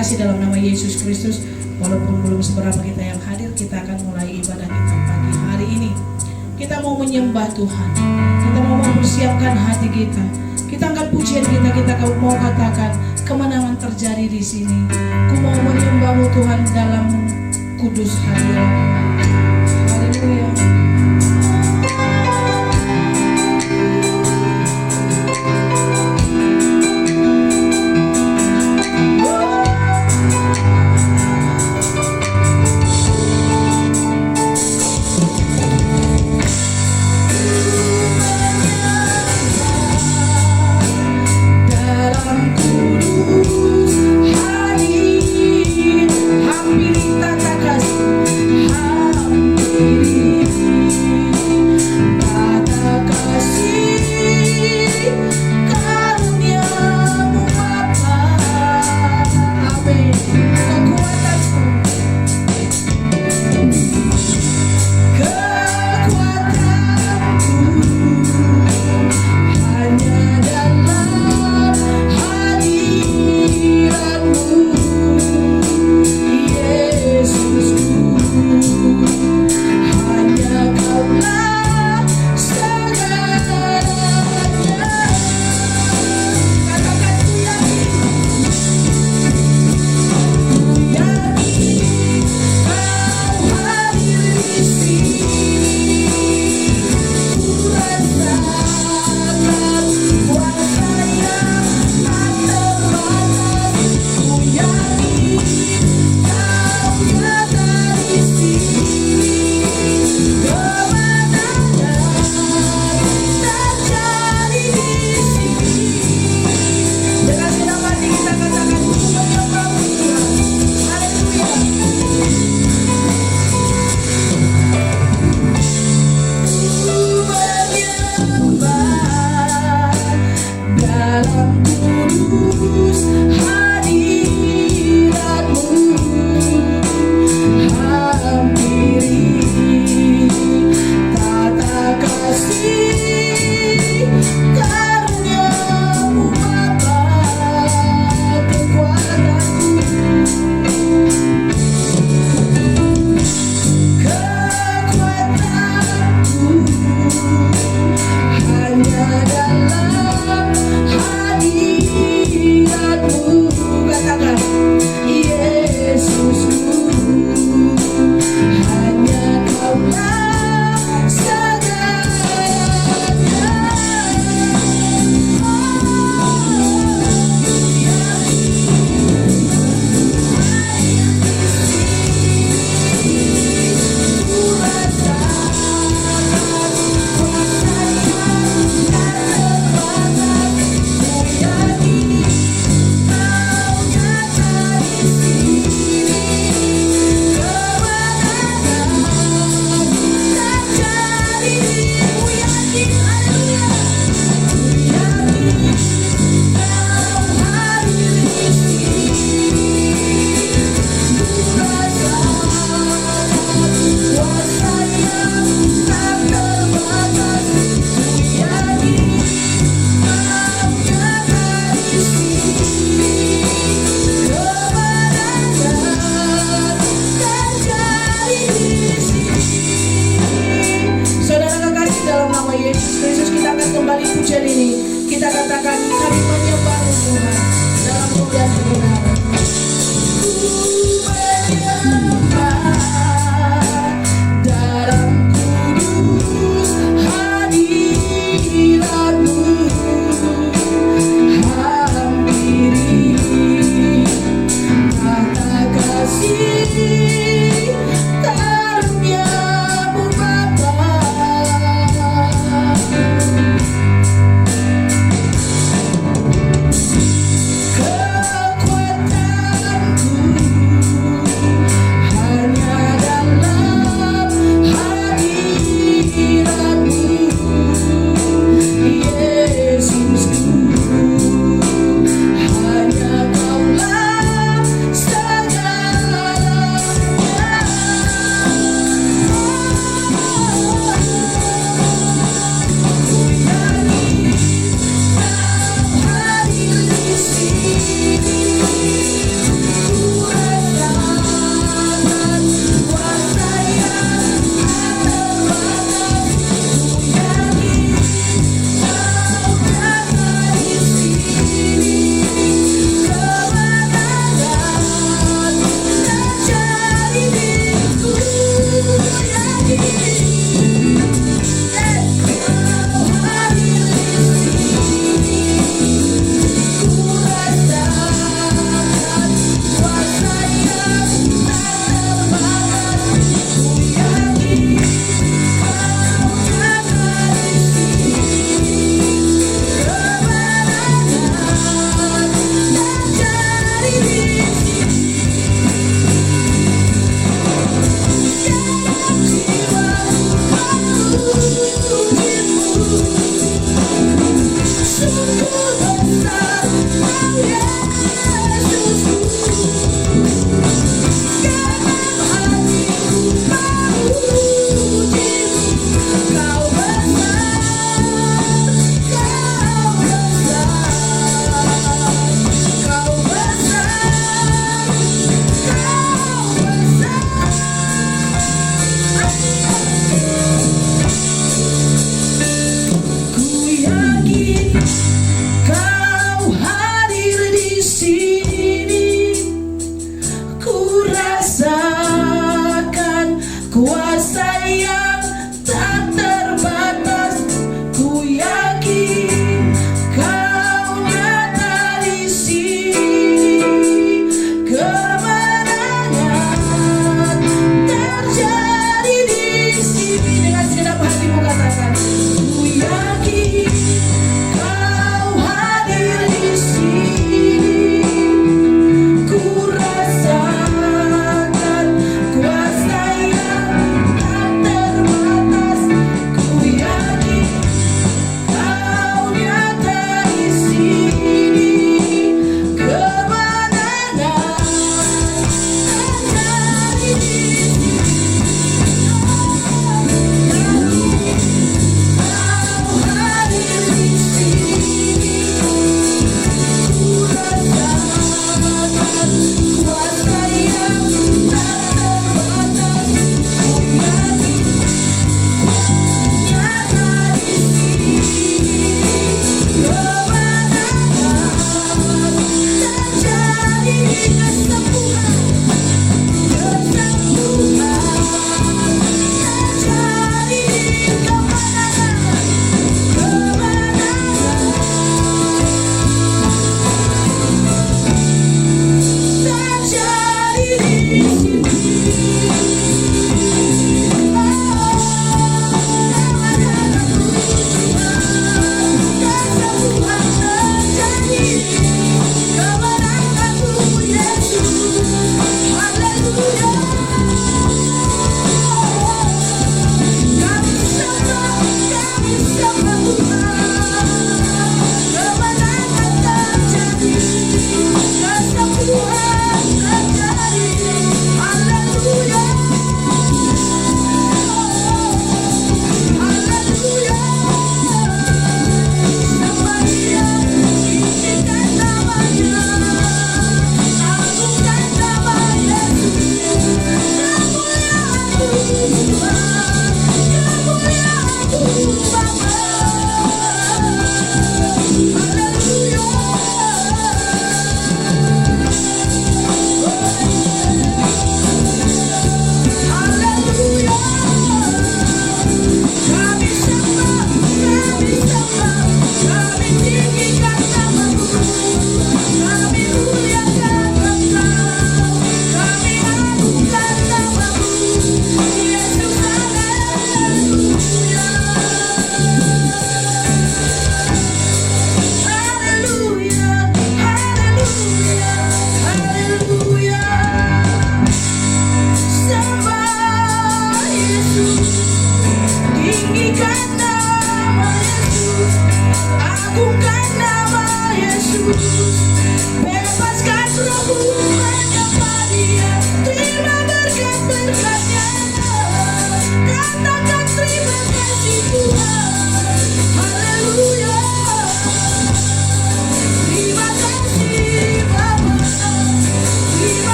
kasih dalam nama Yesus Kristus, walaupun belum seberapa kita yang hadir, kita akan mulai ibadah kita pagi hari ini. Kita mau menyembah Tuhan, kita mau mempersiapkan hati kita. Kita angkat pujian kita mau katakan kemenangan terjadi di sini. Ku mau menyembah-Mu Tuhan dalam kudus hadirat. Haleluya.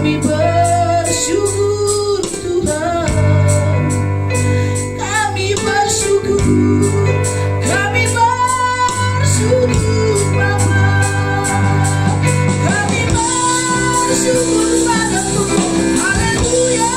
Kami bersyukur Tuhan, kami bersyukur, kami bersyukur Bapa, kami bersyukur pada Tuhan. Haleluya.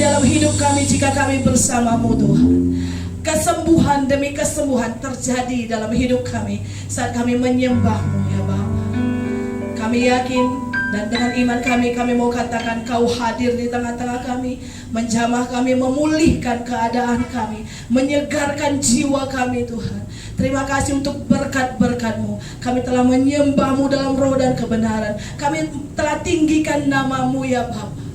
dalam hidup kami jika kami bersamamu Tuhan. Kesembuhan demi kesembuhan terjadi dalam hidup kami saat kami menyembah-Mu ya Bapa. Kami yakin dan dengan iman kami mau katakan Kau hadir di tengah-tengah kami, menjamah kami, memulihkan keadaan kami, menyegarkan jiwa kami Tuhan. Terima kasih untuk berkat-berkat-Mu. Kami telah menyembah-Mu dalam roh dan kebenaran. Kami telah tinggikan nama-Mu ya Bapa.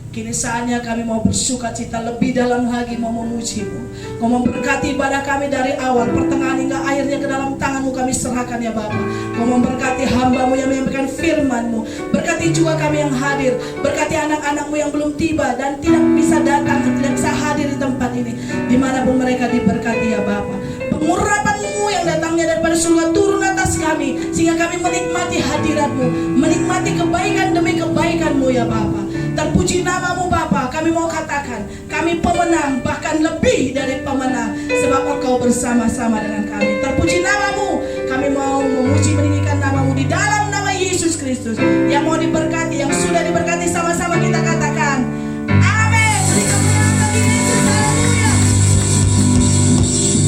Kini saatnya kami mau bersuka cita lebih dalam lagi, mau memuji-Mu. Kau memberkati ibadah kami dari awal, pertengahan hingga akhirnya ke dalam tangan-Mu kami serahkan ya Bapa. Kau memberkati hamba-Mu yang menyampaikan firman-Mu. Berkati juga kami yang hadir. Berkati anak-anak-Mu yang belum tiba dan tidak bisa datang, tidak bisa hadir di tempat ini. Dimanapun mereka diberkati ya Bapa. Pengurapan-Mu yang datangnya daripada surga turun atas kami, sehingga kami menikmati hadirat-Mu, menikmati kebaikan demi kebaikan-Mu ya Bapa. Terpuji nama-Mu Bapa. Kami mau katakan kami pemenang, bahkan lebih dari pemenang, sebab Engkau bersama-sama dengan kami. Terpuji nama-Mu. Kami mau memuji meninggikan nama-Mu di dalam nama Yesus Kristus. Yang mau diberkati, yang sudah diberkati, sama-sama kita katakan amin. Beri kemuliaan bagi Yesus. Haleluya.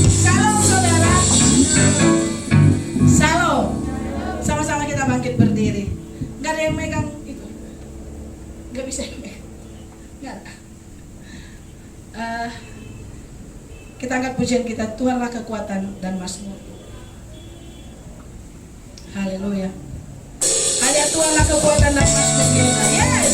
Shalom saudara. Shalom. Sama-sama kita bangkit berdiri. Gak ada yang megang itu. Gak bisa. Gak. Kita angkat pujian kita, Tuhanlah kekuatan dan mazmur. Haleluya. Hanya Tuhanlah kekuatan dan mazmur kita. Yes.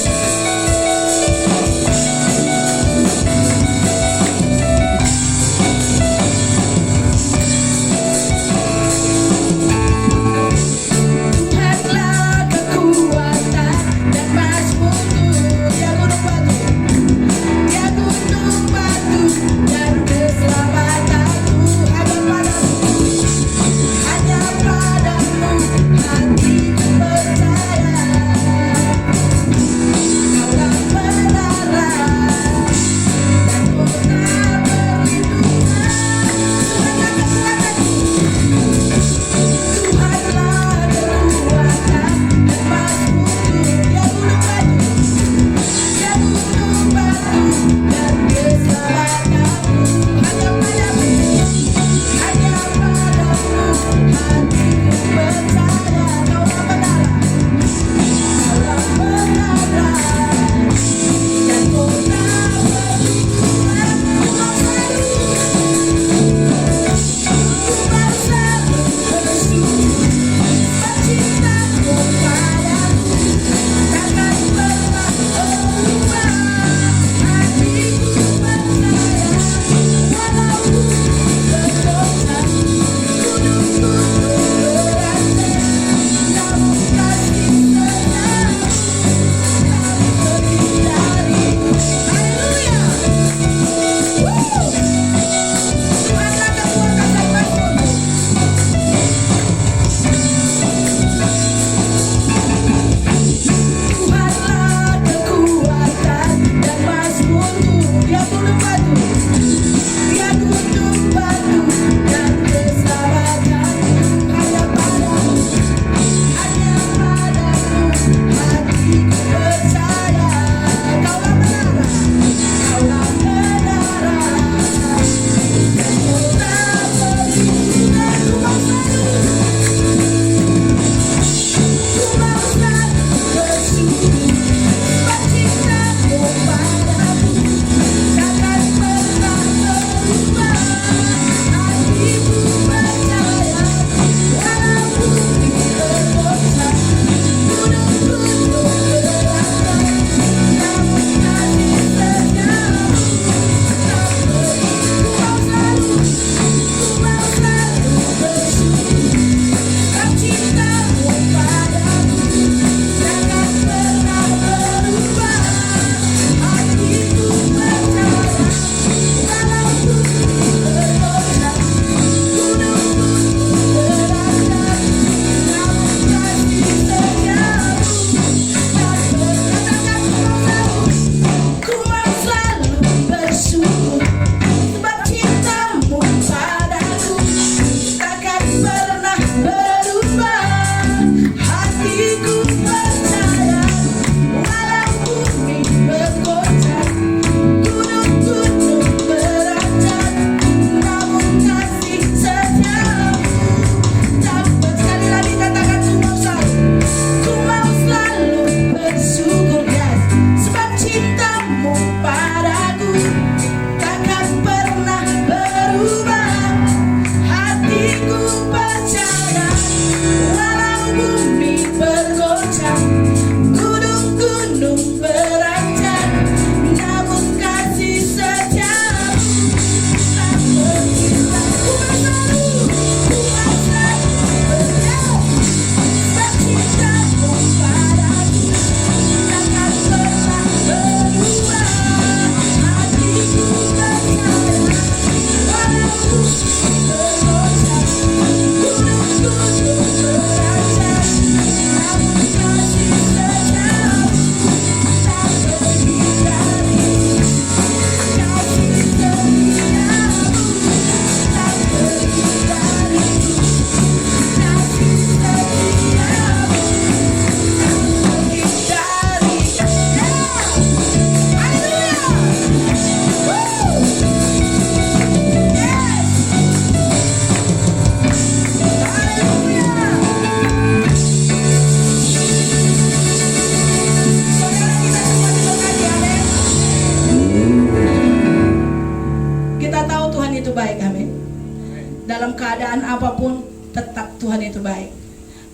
Hanya padamu hatiku percaya.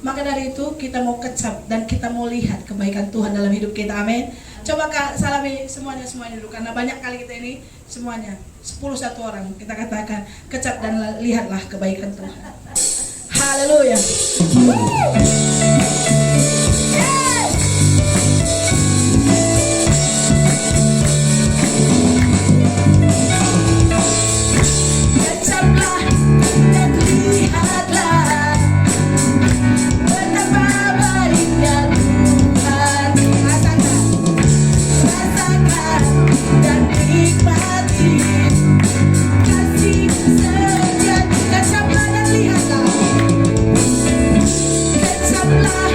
Maka dari itu kita mau kecap dan kita mau lihat kebaikan Tuhan dalam hidup kita. Amin. Coba Kak salami semuanya dulu, karena banyak kali kita ini semuanya 10 orang kita katakan kecap dan lihatlah kebaikan Tuhan. Haleluya. Kecaplah dan lihatlah betapa baiknya Tuhan. Rasakan dan nikmati kasih sejati. Kecaplah dan lihatlah. Kecaplah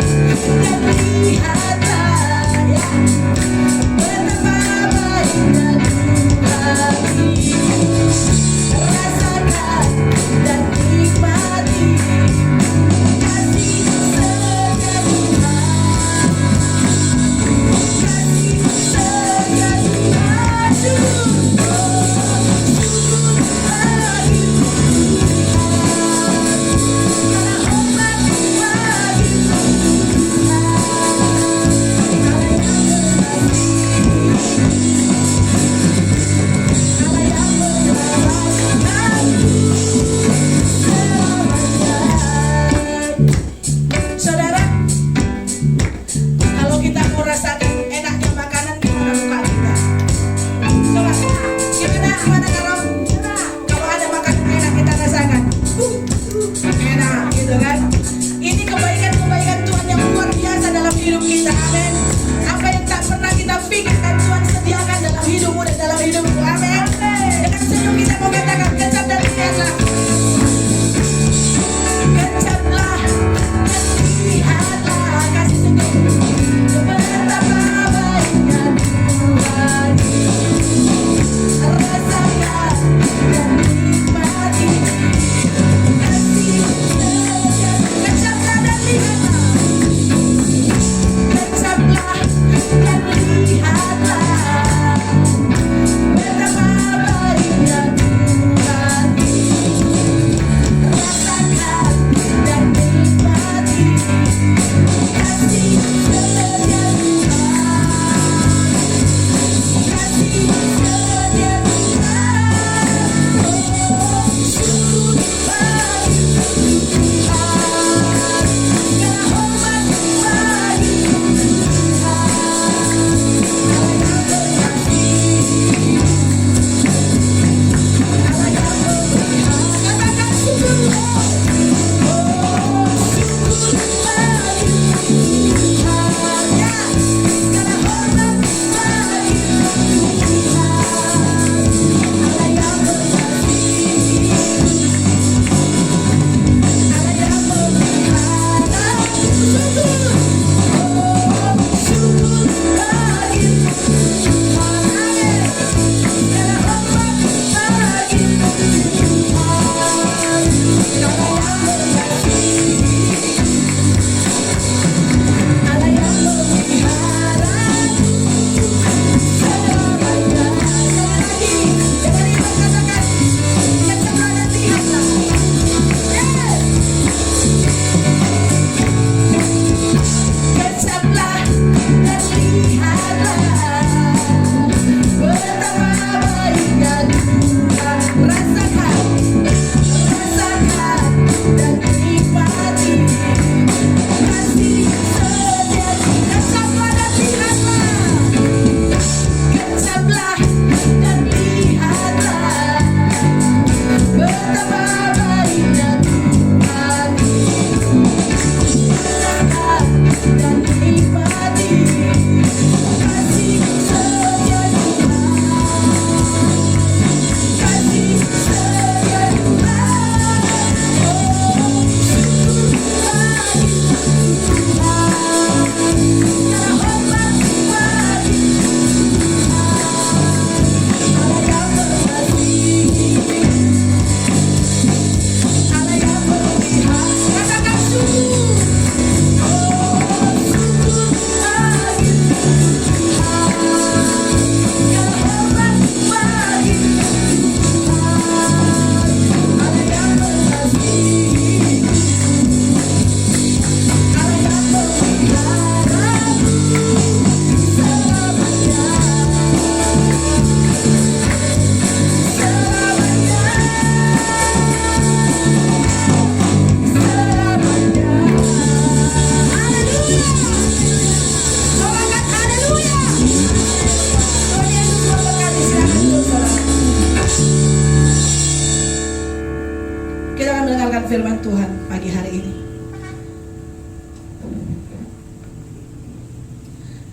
firman Tuhan pagi hari ini.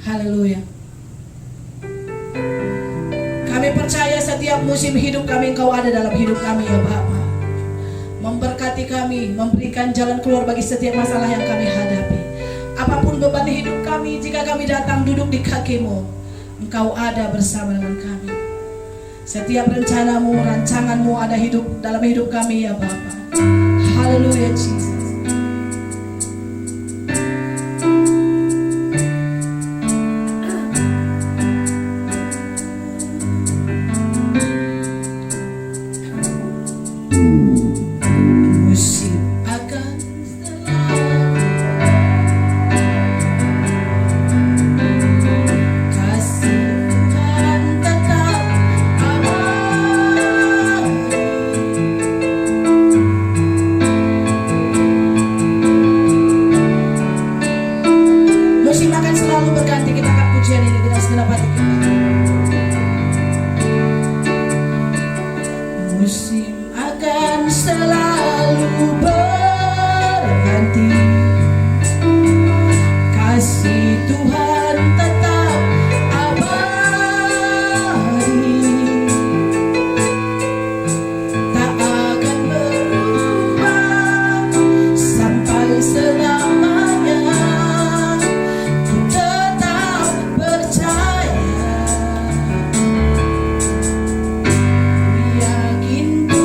Haleluya. Kami percaya setiap musim hidup kami Engkau ada dalam hidup kami ya Bapa. Memberkati kami, memberikan jalan keluar bagi setiap masalah yang kami hadapi. Apapun beban hidup kami, jika kami datang duduk di kaki-Mu, Engkau ada bersama dengan kami. Setiap rencanamu, rancanganmu ada hidup dalam hidup kami ya Bapa. Haleluya Jesus. Musim akan kasih Tuhan tetap abadi. Musim akan selalu berganti. Kita akan pujian ini dengan segenap hati kita. Musim akan selalu berganti, kasih Tuhan tetap abadi, tak akan berubah sampai selamanya. Ku tetap percaya, yakin ku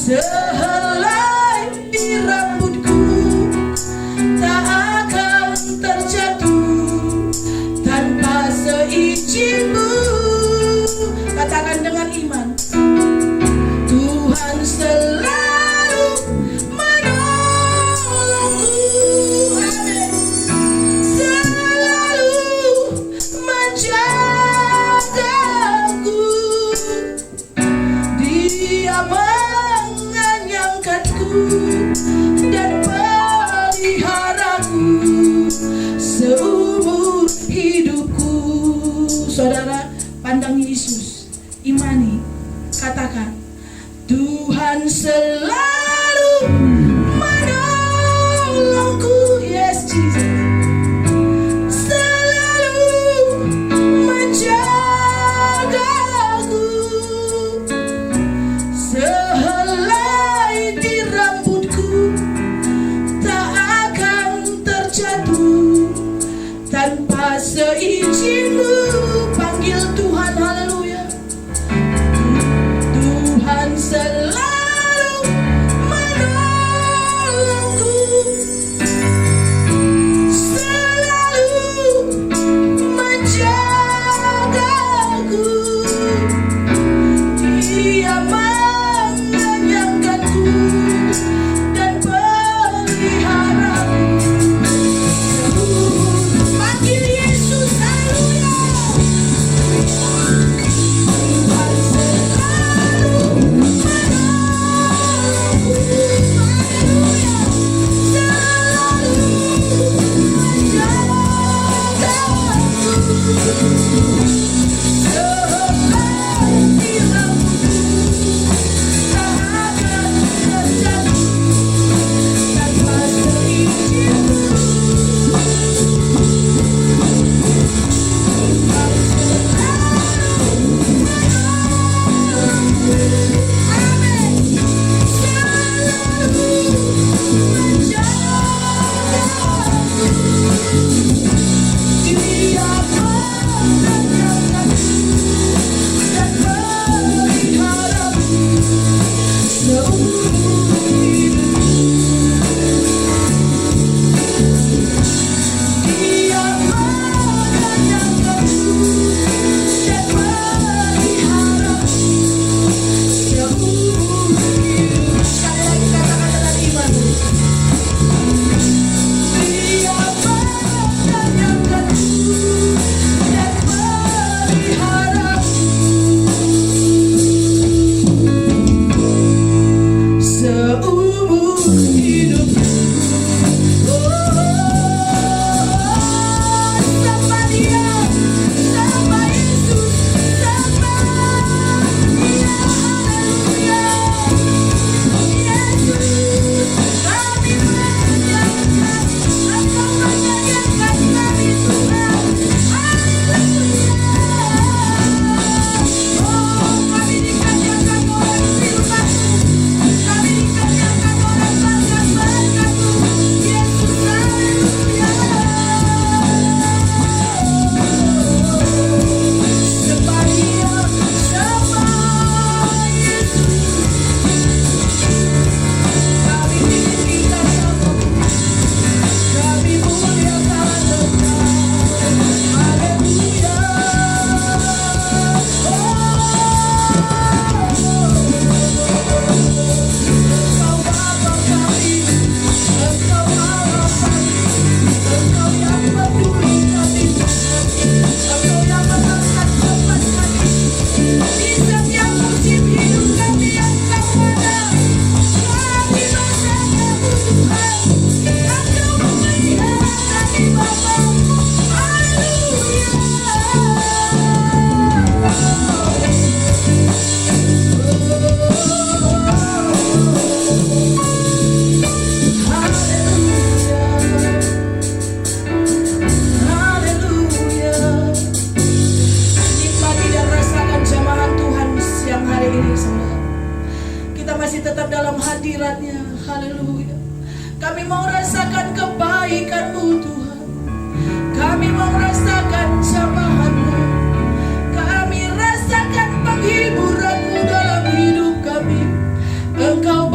Sehelai di rambutku tak akan terjatuh tanpa seizin-Mu. Katakan dengan iman, Tuhan selalu menolongku. Amin. Selalu menjagaku. Dia menganyangkanku dan peliharaku seumur hidupku. Saudara, pandang Yesus, imani, katakan, Tuhan selalu menolongku. Yes, Jesus. Selalu menjagaku. Sehelai di rambutku tak akan terjatuh tanpa seizin-Mu. Panggil Tuhan, haleluya. Tuhan selalu menolongku, selalu menjagaku. Dia menganyangkanku dan peliharaku. Panggil Yesus, haleluya. Tuhan selalu menolongku, haleluya. Selalu menjagaku. Sehelai di rambutku tak akan terjatuh tanpa seizin-Mu. Tuhan selalu menolongku. Amin. Selalu menjagaku. Dia menganyangkanku dan peliharaku seumur hidupku. Dia menganyangkanku dan peliharaku seumur hidupku. Sekali lagi katakan dengan iman. Dia menganyangkanku dan peliharaku seumur hidupku. Sembah Dia, sembah Yesus, sembah Dia, haleluya. Yesus, kami menyembah, Engkau menyayangkan kami Tuhan, haleluya. Oh, kami dikerjakan oleh firman-Mu, kami dikerjakan oleh berkat-berkat-Mu, Yesus, haleluya. Sembah Dia, sembah Yesus. Kami tinggikan nama-Mu, kami muliakan Engkau, haleluya. Engkau Bapa kami, Engkau Allah kami, Engkau yang peduli kami, Engkau yang mengangkat beban kami. Di setiap musim hidup kami Engkau ada. Kami berserah-mu Tuhan, Engkau memelihara kami Bapa, haleluya. Haleluya. Nikmati dan rasakan jamahan Tuhan siang hari ini, saudara. Kita masih tetap dalam hadirat-Nya, haleluya. Kami mau rasakan kebaikan-Mu Tuhan. Kami mau rasakan jamahan-Mu. Kami rasakan penghiburan-Mu dalam hidup kami. Engkau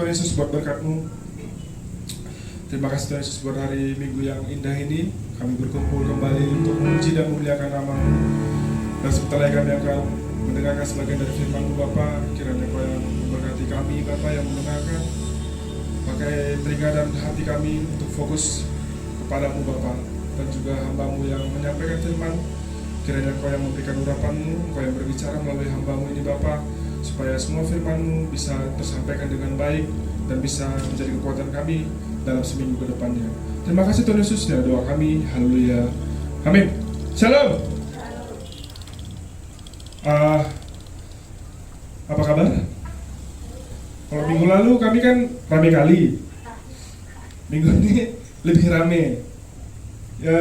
Tuhan Yesus buat berkat-Mu. Terima kasih Tuhan Yesus buat hari Minggu yang indah ini. Kami berkumpul kembali untuk memuji dan memuliakan nama-Mu. Dan sebentar lagi kami akan mendengarkan sebagian dari firman-Mu Bapa. Kiranya Kau yang memberkati kami Bapa yang mendengarkan. Pakai telinga dan hati kami untuk fokus kepada-Mu Bapa. Dan juga hamba-Mu yang menyampaikan firman. Kiranya Kau yang memberikan urapan-Mu, Kau yang berbicara melalui hamba-Mu ini Bapa, supaya semua firman-Mu bisa tersampaikan dengan baik dan bisa menjadi kekuatan kami dalam seminggu ke depannya. Terima kasih Tuhan Yesus, ya doa kami. Haleluya. Amin. Shalom. Apa kabar? Kalau minggu lalu kami kan rame kali. Minggu ini lebih rame. Ya,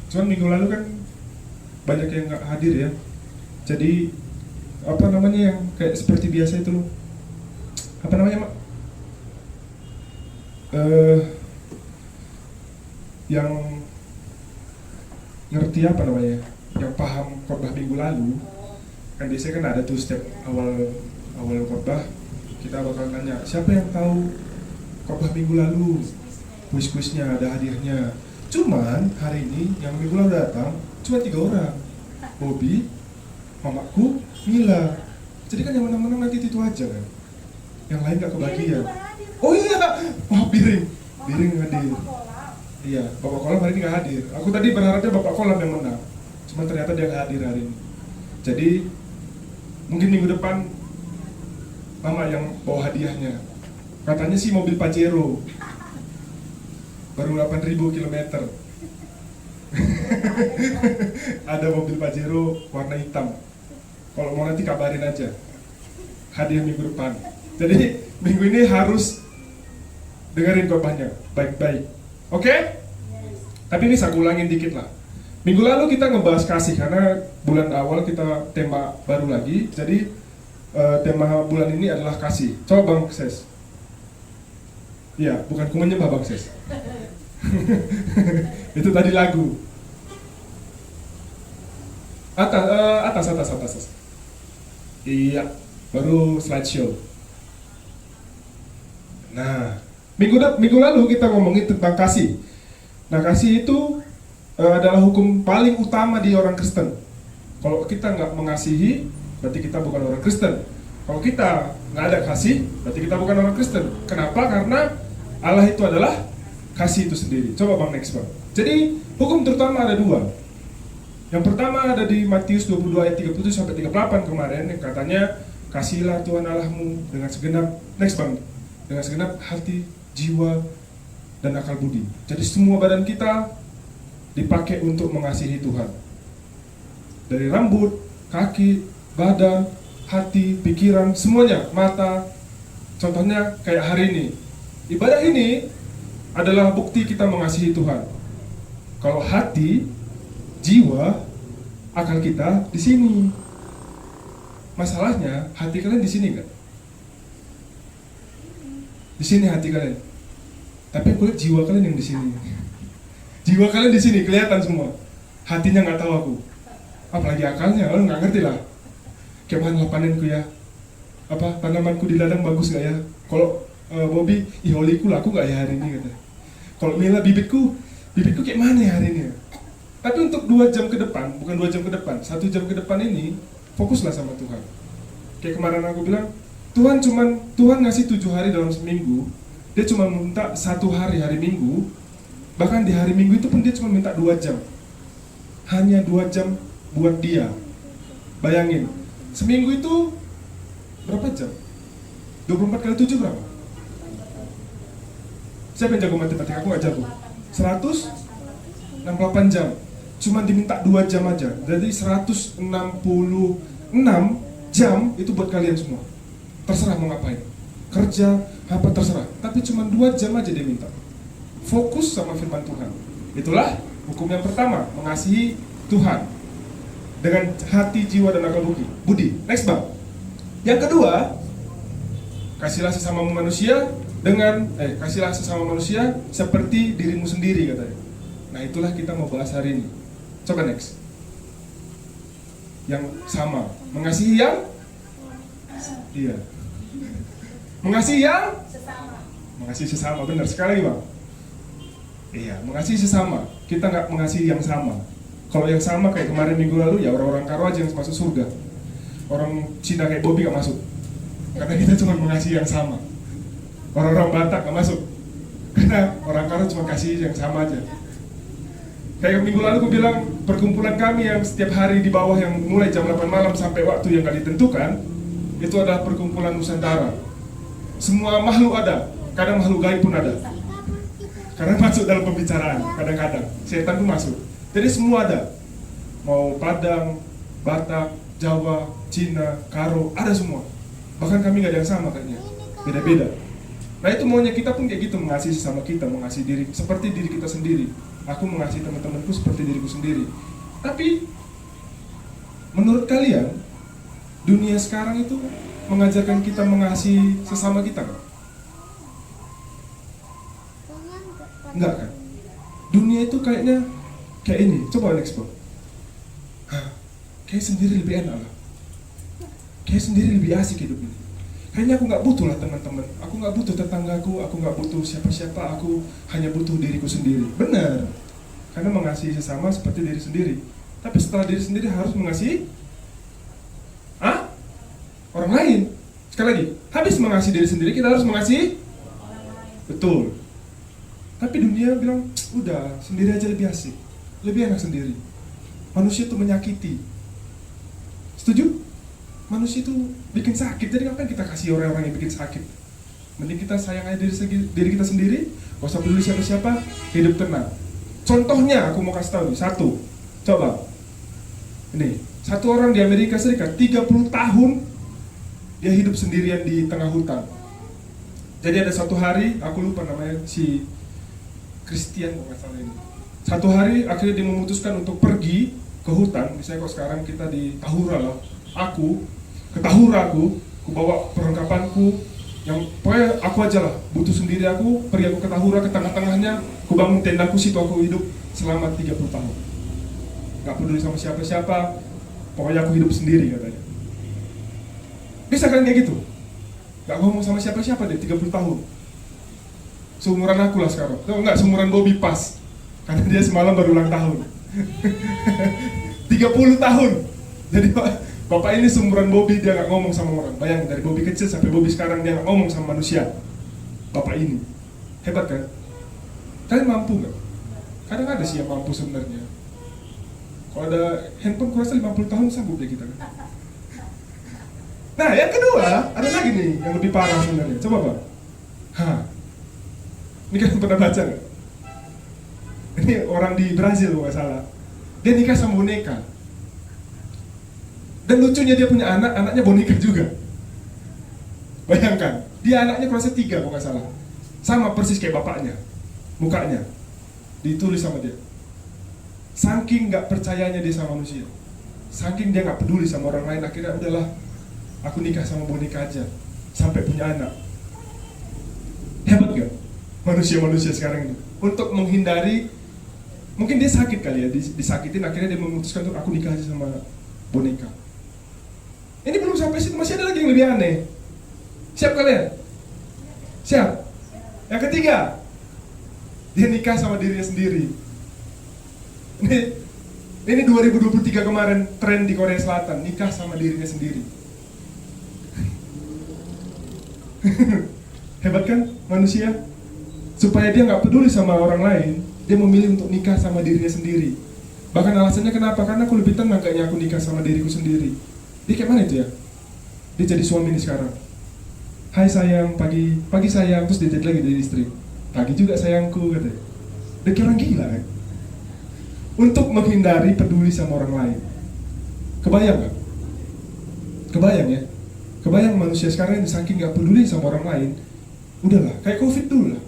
cuman minggu lalu kan banyak yang nggak hadir ya. Jadi apa namanya yang kayak seperti biasa itu loh. Apa namanya Mak? Yang ngerti apa namanya? Yang paham khotbah minggu lalu. Kan biasanya kan ada tuh setiap awal khotbah kita bakal nanya siapa yang tahu khotbah minggu lalu, kuis-kuisnya ada hadiahnya. Cuman hari ini yang minggu lalu datang cuma 3 orang, Bobby, mamaku, Mila. Jadi kan yang menang-menang nanti itu aja kan, yang lain gak kebagian. Oh iya, wah Biring hadir. Iya, Bapak Kolam hari ini gak hadir. Aku tadi berharapnya Bapak Kolam yang menang, cuma ternyata dia gak hadir hari ini. Jadi mungkin minggu depan Mama yang bawa hadiahnya. Katanya sih mobil Pajero baru 8.000 km. Ada mobil Pajero warna hitam. Kalau mau nanti kabarin aja. Hadiah minggu depan. Jadi minggu ini harus dengerin khotbahnya baik-baik. Oke? Tapi ini saya ulangin dikit lah. Minggu lalu kita ngebahas kasih karena bulan awal kita tema baru lagi. Jadi tema bulan ini adalah kasih. Coba Bang Ses. Iya, bukan ku menyembah Bang Ses. Itu tadi lagu. Atas. Iya, baru slideshow. Nah, minggu lalu kita ngomongin tentang kasih. Nah, kasih itu adalah hukum paling utama di orang Kristen. Kalau kita nggak mengasihi, berarti kita bukan orang Kristen. Kalau kita nggak ada kasih, berarti kita bukan orang Kristen. Kenapa? Karena Allah itu adalah kasih itu sendiri. Coba Bang next Bang. Jadi hukum terutama ada 2. Yang pertama ada di Matius 22 ayat 37 sampai 38 kemarin yang katanya kasihilah Tuhan Allahmu dengan segenap dengan segenap hati, jiwa, dan akal budi. Jadi semua badan kita dipakai untuk mengasihi Tuhan. Dari rambut, kaki, badan, hati, pikiran, semuanya, mata. Contohnya kayak hari ini. Ibadah ini adalah bukti kita mengasihi Tuhan. Kalau hati, jiwa, akal kita di sini. Masalahnya hati kalian di sini kan? Di sini hati kalian. Tapi aku lihat jiwa kalian yang di sini. Jiwa kalian di sini kelihatan semua. Hatinya nggak tahu aku. Apalagi akalnya, orang nggak ngerti lah. Kayak mana panenku ya? Apa tanamanku di ladang bagus nggak ya? Kalau Bobby, iholiku laku nggak ya hari ini katanya. Kalau Mila bibitku kayak mana ya hari ini? Tapi untuk 2 jam ke depan, bukan 2 jam ke depan, 1 jam ke depan ini fokuslah sama Tuhan. Kayak kemarin aku bilang, Tuhan ngasih 7 hari dalam seminggu. Dia cuma minta 1 hari Minggu. Bahkan di hari Minggu itu pun dia cuma minta 2 jam. Hanya 2 jam buat dia. Bayangin, seminggu itu berapa jam? 24 kali 7 berapa? Siapa yang jago matematika? Aku gak jago. 168 jam. Cuma diminta 2 jam aja. Jadi 166 jam itu buat kalian semua. Terserah mau ngapain. Kerja, apa terserah. Tapi cuma 2 jam aja dia minta. Fokus sama firman Tuhan. Itulah hukum yang pertama, mengasihi Tuhan dengan hati, jiwa, dan akal budi. Next Bang. Yang kedua, kasihlah sesama manusia kasihlah sesama manusia seperti dirimu sendiri katanya. Nah itulah kita mau bahas hari ini. Coba next. Yang sama, mengasihi yang iya. Mengasihi yang Sesama. mengasihi sesama, benar sekali Bang. Iya, mengasihi sesama. Kita nggak mengasihi yang sama. Kalau yang sama kayak kemarin minggu lalu, ya orang-orang Karo aja yang masuk surga. Orang Cina kayak Bobby nggak masuk, karena kita cuma mengasihi yang sama. Orang-orang Batak nggak masuk, karena orang Karo cuma kasih yang sama aja. Kayak minggu lalu aku bilang, perkumpulan kami yang setiap hari di bawah yang mulai jam 8 malam sampai waktu yang nggak ditentukan, itu adalah perkumpulan Nusantara. Semua makhluk ada, kadang makhluk gaib pun ada. Karena masuk dalam pembicaraan, kadang-kadang setan pun masuk. Jadi semua ada, mau Padang, Batak, Jawa, Cina, Karo, ada semua. Bahkan kami nggak ada yang sama kayaknya, beda-beda. Nah itu maunya kita pun kayak gitu, mengasihi sesama kita, mengasihi diri seperti diri kita sendiri. Aku mengasihi teman-temanku seperti diriku sendiri. Tapi menurut kalian, dunia sekarang itu mengajarkan kita mengasihi sesama kita kan? Enggak kan? Dunia itu kayaknya kayak ini, coba next bro. Kayak sendiri lebih enak lah. Kayak sendiri lebih asik hidup ini. Kayaknya aku nggak butuh lah teman-teman. Aku nggak butuh tetanggaku, aku nggak butuh siapa-siapa. Aku hanya butuh diriku sendiri. Benar. Karena mengasihi sesama seperti diri sendiri. Tapi setelah diri sendiri harus mengasihi orang lain. Sekali lagi, habis mengasihi diri sendiri kita harus mengasihi Orang lain. betul. Tapi dunia bilang, udah sendiri aja lebih asik, lebih enak sendiri. Manusia itu menyakiti. Setuju? Manusia itu bikin sakit, jadi ngapain kita kasih orang-orang yang bikin sakit? Mending kita sayang aja diri kita sendiri, gak usah peduli siapa-siapa, hidup tenang. Contohnya aku mau kasih tahu nih, satu. Coba. Ini, satu orang di Amerika Serikat 30 tahun dia hidup sendirian di tengah hutan. Jadi ada satu hari, aku lupa namanya, si Christian kalau nggak salah ini. Satu hari akhirnya dia memutuskan untuk pergi ke hutan. Misalnya kalau sekarang kita di Tahura lah, aku ke Tahura, aku bawa perlengkapanku, yang pokoknya aku aja lah, butuh sendiri aku, pergi aku ke Tahura, ke tengah-tengahnya, aku bangun tendaku, situ aku hidup selama 30 tahun. Gak peduli sama siapa-siapa, pokoknya aku hidup sendiri katanya. Bisa kan kayak gitu? Gak ngomong sama siapa-siapa deh, 30 tahun. Seumuran aku lah sekarang. Enggak, seumuran Bobby pas. Karena dia semalam baru ulang tahun. 30 tahun. Jadi bapak ini seumuran Bobby, dia gak ngomong sama orang. Bayangin, dari Bobby kecil sampai Bobby sekarang dia gak ngomong sama manusia. Bapak ini. Hebat kan? Kalian mampu gak? Kadang ada sih yang mampu sebenarnya. Kalau ada handphone kurasa 50 tahun sanggup deh kita kan? Nah, yang kedua, ada lagi nih yang lebih parah sebenarnya. Coba Pak. Ini kan pernah baca nggak? Ini orang di Brazil kalau nggak salah. Dia nikah sama boneka. Dan lucunya dia punya anak, anaknya boneka juga. Bayangkan, dia anaknya kurasa 3 kalau nggak salah. Sama persis kayak bapaknya, mukanya. Ditulis sama dia. Saking nggak percayanya dia sama manusia, saking dia nggak peduli sama orang lain, akhirnya udahlah, aku nikah sama boneka aja, sampai punya anak. Hebat gak manusia-manusia sekarang ini? Untuk menghindari, mungkin dia sakit kali ya, disakitin, akhirnya dia memutuskan untuk aku nikah aja sama boneka. Ini belum sampai situ, masih ada lagi yang lebih aneh. Siap kalian? Siap? Yang ketiga, dia nikah sama dirinya sendiri. Ini 2023 kemarin tren di Korea Selatan, nikah sama dirinya sendiri. Hebat kan manusia? Supaya dia nggak peduli sama orang lain, dia memilih untuk nikah sama dirinya sendiri. Bahkan alasannya kenapa? Karena aku lebih tenang kayaknya aku nikah sama diriku sendiri. Dia kayak mana itu ya? Dia jadi suami nih sekarang. Hai sayang, pagi sayang, terus dia jadi lagi jadi istri. Pagi juga sayangku katanya. Dia kayak orang gila kan? Untuk menghindari peduli sama orang lain. Kebayang gak? Kebayang ya? Kebayang manusia sekarang yang saking gak peduli sama orang lain. Udahlah, kayak COVID dulu lah.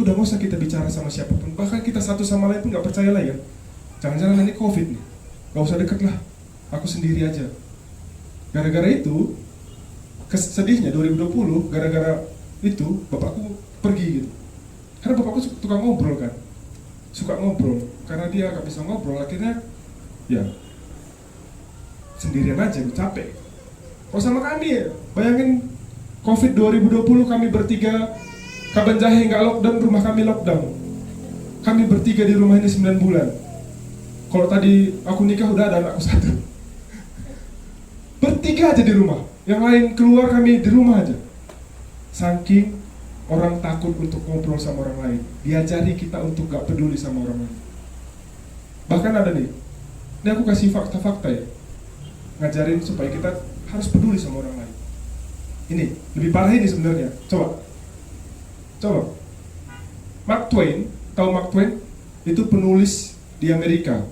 Udah gak usah kita bicara sama siapapun. Bahkan kita satu sama lain pun gak percaya lah ya. Jangan-jangan ini COVID nih, gak usah deket lah, aku sendiri aja. Gara-gara itu, sedihnya 2020, gara-gara itu bapakku pergi gitu. Karena bapakku tukang ngobrol kan, suka ngobrol. Karena dia gak bisa ngobrol, akhirnya ya sendirian aja, capek. Kalau sama kami ya, bayangin Covid 2020 kami bertiga, Kaban Jahe nggak lockdown, rumah kami lockdown. Kami bertiga di rumah ini 9 bulan. Kalau tadi aku nikah udah ada anakku satu. Bertiga aja di rumah. Yang lain keluar, kami di rumah aja. Saking orang takut untuk ngobrol sama orang lain. Diajari kita untuk gak peduli sama orang lain. Bahkan ada nih, ini aku kasih fakta-fakta ya, ngajarin supaya kita harus peduli sama orang lain. Ini, lebih parah ini sebenarnya. Coba Mark Twain, tahu Mark Twain? Itu penulis di Amerika.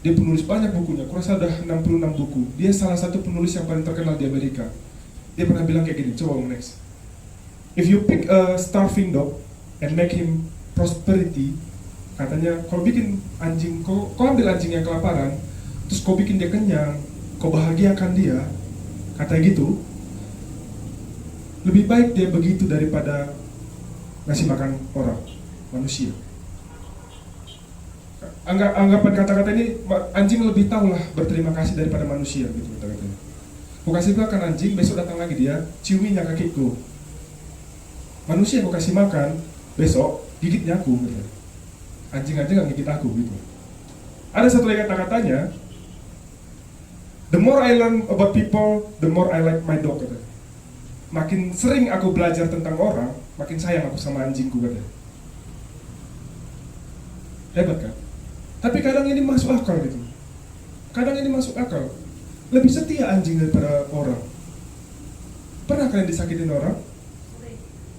Dia penulis banyak bukunya, kurasa ada 66 buku. Dia salah satu penulis yang paling terkenal di Amerika. Dia pernah bilang kayak gini, coba next. If you pick a starving dog and make him prosperity, katanya kalau bikin anjing, kau ambil anjing yang kelaparan, terus kau bikin dia kenyang, kau bahagiakan dia, katanya gitu, lebih baik dia begitu daripada ngasih makan orang, manusia. Anggapan kata-kata ini, anjing lebih tahu lah berterima kasih daripada manusia gitu kata-katanya. Aku kasih makan anjing, besok datang lagi dia ciuminya kakiku. Manusia aku kasih makan, besok gigitnya aku gitu. Anjing-anjing gak gigit aku gitu. Ada satu lagi kata-katanya, the more I learn about people, the more I like my dog katanya. Makin sering aku belajar tentang orang, makin sayang aku sama anjingku katanya. Hebat kan? Tapi kadang ini masuk akal gitu. Kadang ini masuk akal. Lebih setia anjing daripada orang. Pernah kalian disakitin orang?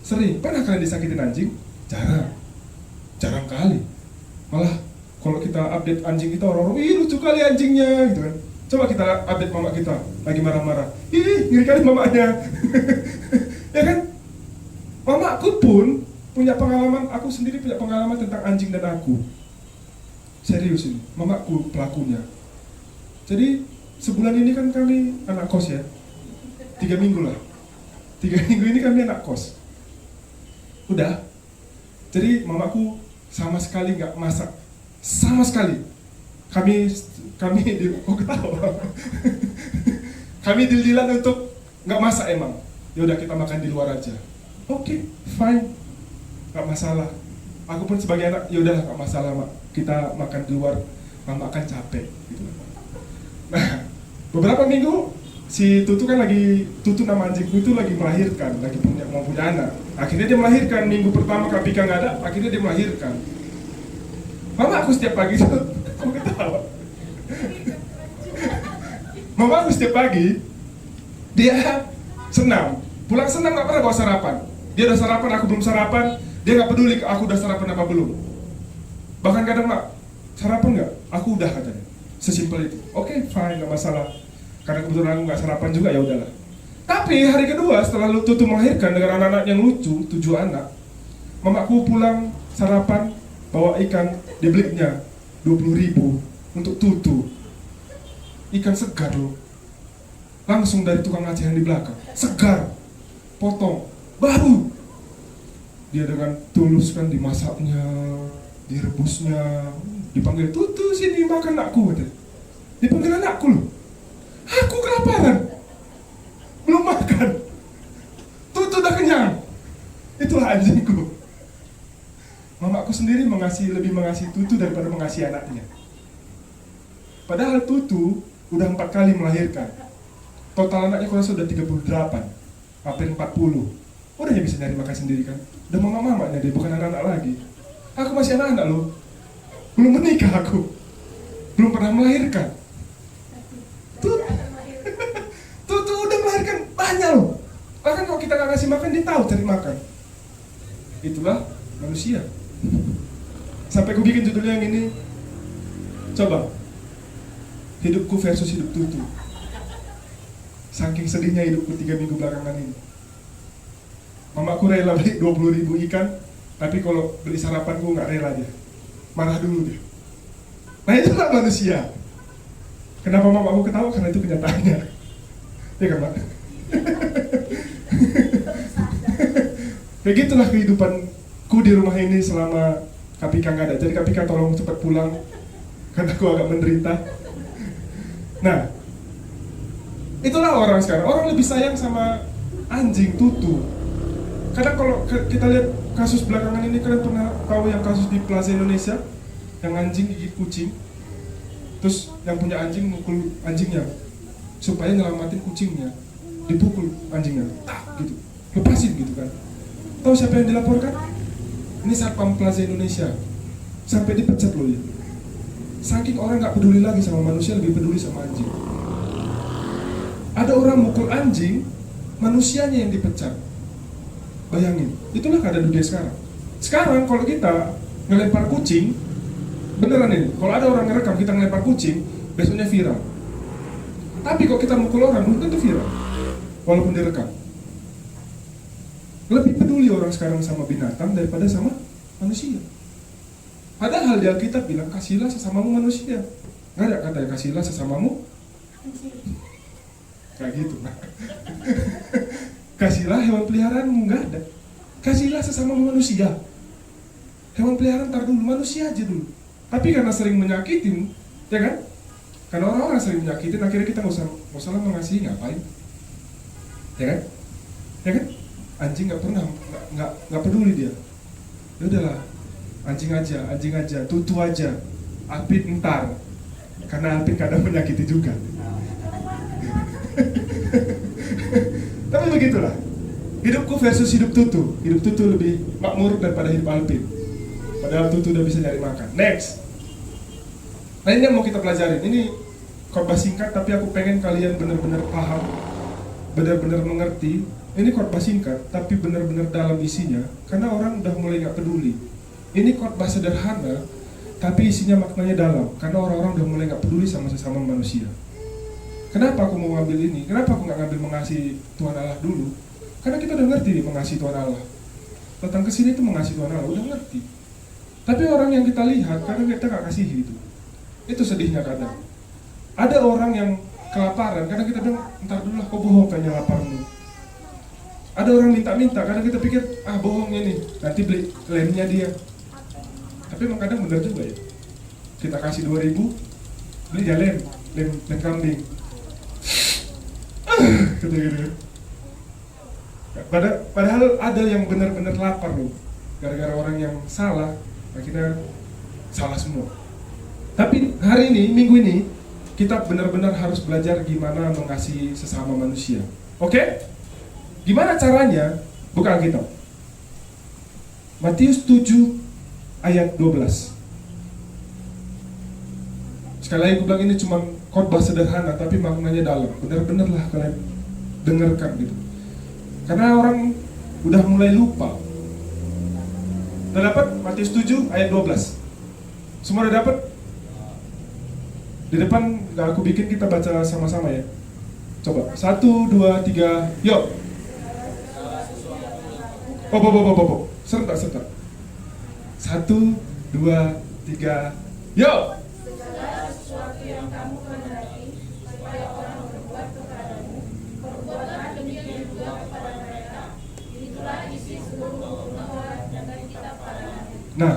Sering. Pernah kalian disakitin anjing? Jarang kali. Malah kalau kita update anjing kita, orang-orang, ih lucu kali anjingnya gitu kan. Coba kita update mama kita lagi marah-marah, ih ngiri kali mamanya. Ya kan? Mamaku pun punya pengalaman, aku sendiri punya pengalaman tentang anjing dan aku. Serius ini, mamaku pelakunya. Jadi sebulan ini kan kami anak kos ya, 3 minggu lah. 3 minggu ini kami anak kos. Udah. Jadi mamaku sama sekali nggak masak, sama sekali. Kami ketawa. Kami deal-dealan untuk nggak masak emang. Ya udah kita makan di luar aja. Oke, fine, nggak masalah. Aku pun sebagai anak, ya udahlah nggak masalah mak. Kita makan di luar, mama akan capek. Gitu. Nah, beberapa minggu si Tutu kan Tutu nama anjingku itu lagi melahirkan, mau punya anak. Akhirnya dia melahirkan, minggu pertama Kapika nggak ada, akhirnya dia melahirkan. Mama aku setiap pagi tuh, aku ketawa. Mama aku setiap pagi, dia senam. Pulang senam nggak pernah bawa sarapan. Dia udah sarapan, aku belum sarapan. Dia nggak peduli aku udah sarapan apa belum. Bahkan kadang mak, sarapan nggak? Aku udah katanya. Sesimpel itu. Oke, fine, nggak masalah. Karena kebetulan aku nggak sarapan juga, ya udahlah. Tapi hari kedua setelah Tutu melahirkan dengan anak-anak yang lucu, 7 anak, mamaku pulang sarapan bawa ikan, dibelinya 20.000 untuk Tutu. Ikan segar loh. Langsung dari tukang Aceh yang di belakang. Segar. Potong. Baru. Dia dengan tulus kan dimasaknya, direbusnya, dipanggil Tutu sini makan anakku. Dipanggil anakku loh. Aku kelaparan, belum makan. Tutu udah kenyang. Itulah anjingku. Mamaku sendiri lebih mengasihi Tutu daripada mengasihi anaknya. Padahal Tutu udah 4 kali melahirkan. Total anaknya kurang sudah 38, hampir 40. Udah ya bisa nyari makan sendiri kan. Udah mama-mamanya dia, bukan anak-anak lagi. Aku masih anak-anak loh. Belum menikah aku. Belum pernah melahirkan. Tutu udah melahirkan banyak loh. Bahkan kalau kita gak kasih makan, dia tahu cari makan. Itulah manusia. Sampai aku bikin judulnya yang ini. Coba, hidupku versus hidup Tutu. Saking sedihnya hidupku 3 minggu belakangan ini. Mamaku rela beli 20.000 ikan, tapi kalau beli sarapanku gak rela dia. Marah dulu dia. Nah itulah manusia. Kenapa mamaku ketawa? Karena itu kenyataannya. Ya kan Pak? Kayak gitulah kehidupanku di rumah ini selama Kapika gak ada. Jadi Kapika tolong cepat pulang, karena aku agak menderita. Nah, itulah orang sekarang. Orang lebih sayang sama anjing, tutu. Kadang kalau kita lihat kasus belakangan ini, kalian pernah tahu yang kasus di Plaza Indonesia, yang anjing gigit kucing, terus yang punya anjing mukul anjingnya supaya nyelamatin kucingnya, dipukul anjingnya, tak gitu, lepasin gitu kan. Tahu siapa yang dilaporkan? Ini Satpam Plaza Indonesia, sampai dipecat loh ya. Saking orang nggak peduli lagi sama manusia, lebih peduli sama anjing. Ada orang mukul anjing, manusianya yang dipecat. Bayangin, itulah keadaan dunia sekarang. Sekarang kalau kita ngelempar kucing, beneran ini, kalau ada orang ngerekam kita ngelempar kucing, besoknya viral. Tapi kalau kita mukul orang, belum tentu viral, walaupun direkam. Lebih peduli orang sekarang sama binatang daripada sama manusia. Padahal di Alkitab bilang, kasihlah sesamamu manusia. Nggak ada kata kasihlah sesamamu kayak gitu. Kasihlah hewan peliharaanmu, nggak ada. Kasihlah sesama manusia. Hewan peliharaan ntar dulu, manusia aja dulu. Tapi karena sering menyakitin, ya kan? Karena orang-orang sering menyakitin, akhirnya kita nggak usah mengasihi, ngapain? Ya kan? Ya kan? Anjing nggak pernah, nggak peduli dia. Ya udahlah, anjing aja, tutu aja. Alpin ntar, karena Alpin kadang menyakiti juga. Tapi begitulah, hidupku versus hidup tutu. Hidup tutu lebih makmur daripada hidup Alpin. Padahal tutu udah bisa nyari makan. Next. Nah ini yang mau kita pelajarin. Ini khotbah singkat, tapi aku pengen kalian benar-benar paham, benar-benar mengerti. Ini khotbah singkat, tapi benar-benar dalam isinya. Karena orang udah mulai nggak peduli. Ini khotbah sederhana, tapi isinya maknanya dalam. Karena orang-orang udah mulai nggak peduli sama sesama manusia. Kenapa aku mau ngambil ini? Kenapa aku nggak ngambil mengasihi Tuhan Allah dulu? Karena kita udah ngerti nih mengasihi Tuhan Allah. Datang ke sini itu mengasihi Tuhan Allah, udah ngerti. Tapi orang yang kita lihat, kadang kita nggak kasihi itu. Itu sedihnya kadang. Ada orang yang kelaparan, kadang kita bilang, ntar dulu lah kau bohong kayaknya laparmu. Ada orang minta-minta, kadang kita pikir, bohongnya nih, nanti beli lemnya dia. Tapi emang kadang benar juga ya. Kita kasih 2.000, beli dia lem kambing. Gitu. Padahal ada yang benar-benar lapar loh. Gara-gara orang yang salah, akhirnya salah semua. Tapi hari ini, minggu ini, kita benar-benar harus belajar gimana mengasihi sesama manusia. Oke? Gimana caranya? Buka Alkitab. Matius 7 ayat 12. Sekali lagi aku bilang ini cuma khotbah sederhana, tapi maknanya dalam. Benar-benar lah kalian dengarkan gitu. Karena orang udah mulai lupa. Udah dapat Matius 7 ayat 12? Semua udah dapat? Di depan gak aku bikin, kita baca sama-sama ya. Coba 1, 2, 3, yuk. Serta 1, 2, 3, yuk. Segala sesuatu yang kamu kehendaki supaya orang berbuat kepadamu, perbuatlah demikian juga kepada mereka. Itulah isi seluruh pengetahuan dan kitab pada. Nah,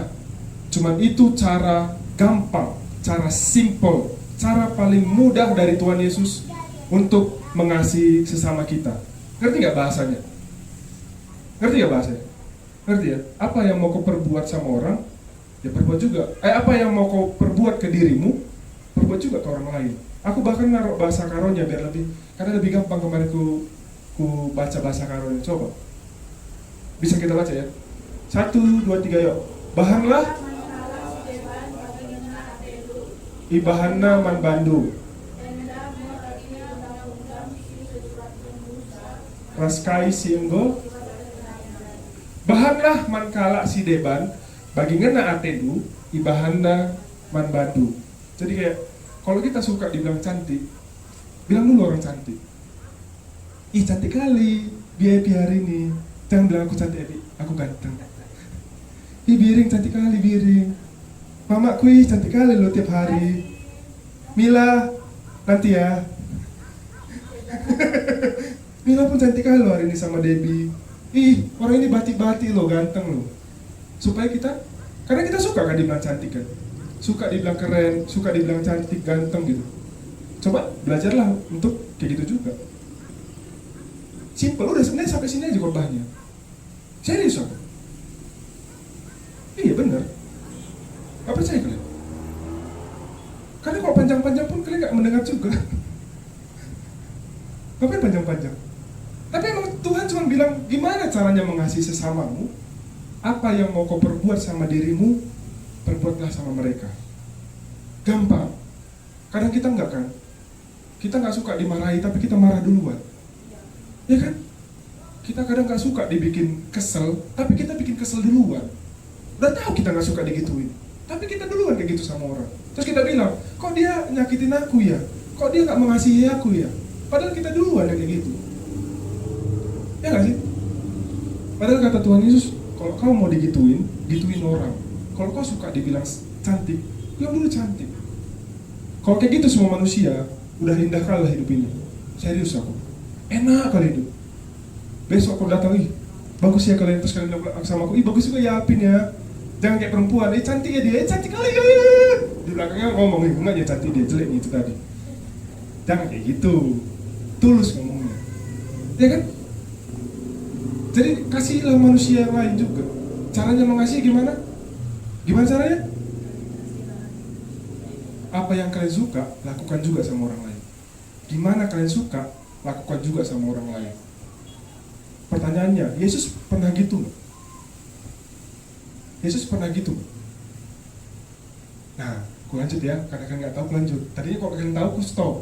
cuman itu cara gampang, cara simple, cara paling mudah dari Tuhan Yesus untuk mengasihi sesama kita. Ngerti gak bahasanya? Ngerti gak bahasanya? Ngerti ya? Apa yang mau kau perbuat sama orang, ya perbuat juga. Apa yang mau kau perbuat ke dirimu, perbuat juga ke orang lain. Aku bahkan naruh bahasa karonya biar lebih, karena lebih gampang kemarin ku baca bahasa karonya. Coba, bisa kita baca ya? 1, 2, 3 yuk. Bahanlah Ibahanna man bandu Raskai sienggo bahanlah man kala si deban bagi ngena atedu Ibahanna man bandu. Jadi kayak kalau kita suka dibilang cantik, bilang dulu orang cantik. Ih cantik kali Bi hari ini. Jangan bilang aku cantik Bi, aku ganteng. Ih Biring cantik kali Biring. Mamaku ih cantik kali lo tiap hari. Mila nanti ya. Mila pun cantik kali lo hari ini sama Debbie. Ih orang ini batik-batik lo, ganteng lo. Supaya kita, karena kita suka kan dibilang cantik kan, suka dibilang keren, suka dibilang cantik, ganteng gitu. Coba belajarlah untuk kayak gitu juga. Simple, udah sebenarnya sampai sini aja khotbahnya. Serius aku. Iya benar. Gak percaya kalian? Karena kalau panjang-panjang pun kalian gak mendengar juga. Ngapain panjang-panjang? Tapi emang Tuhan cuma bilang, gimana caranya mengasihi sesamamu? Apa yang mau kau perbuat sama dirimu, perbuatlah sama mereka. Gampang. Kadang kita enggak kan? Kita gak suka dimarahi, tapi kita marah duluan. Ya kan? Kita kadang gak suka dibikin kesel, tapi kita bikin kesel duluan. Udah tahu kita gak suka digituin, tapi kita duluan kayak gitu sama orang. Terus kita bilang, kok dia nyakitin aku ya? Kok dia gak mengasihi aku ya? Padahal kita duluan yang kayak gitu. Ya gak sih? Padahal kata Tuhan Yesus, kalau kau mau digituin, gituin orang. Kalau kau suka dibilang cantik, bilang dulu cantik. Kalau kayak gitu semua manusia, udah indah kali lah hidup ini. Serius aku. Enak kali hidup. Besok aku datang, ih bagus ya kalian, terus kalian bilang sama aku, ih bagus juga ya Apin ya. Jangan kayak perempuan, cantik ya dia, cantik kali ya. Di belakangnya ngomong, enggak ya cantik dia, jelek itu tadi. Jangan kayak gitu. Tulus ngomongnya. Ya kan? Jadi kasihlah manusia yang lain juga. Caranya mengasihi gimana? Gimana caranya? Apa yang kalian suka, lakukan juga sama orang lain. Gimana kalian suka, lakukan juga sama orang lain. Pertanyaannya, Yesus pernah gitu nggak? Yesus pernah gitu nggak? Nah, aku lanjut ya, karena kalian nggak tahu, aku lanjut. Tadinya kalau kalian tahu, aku stop.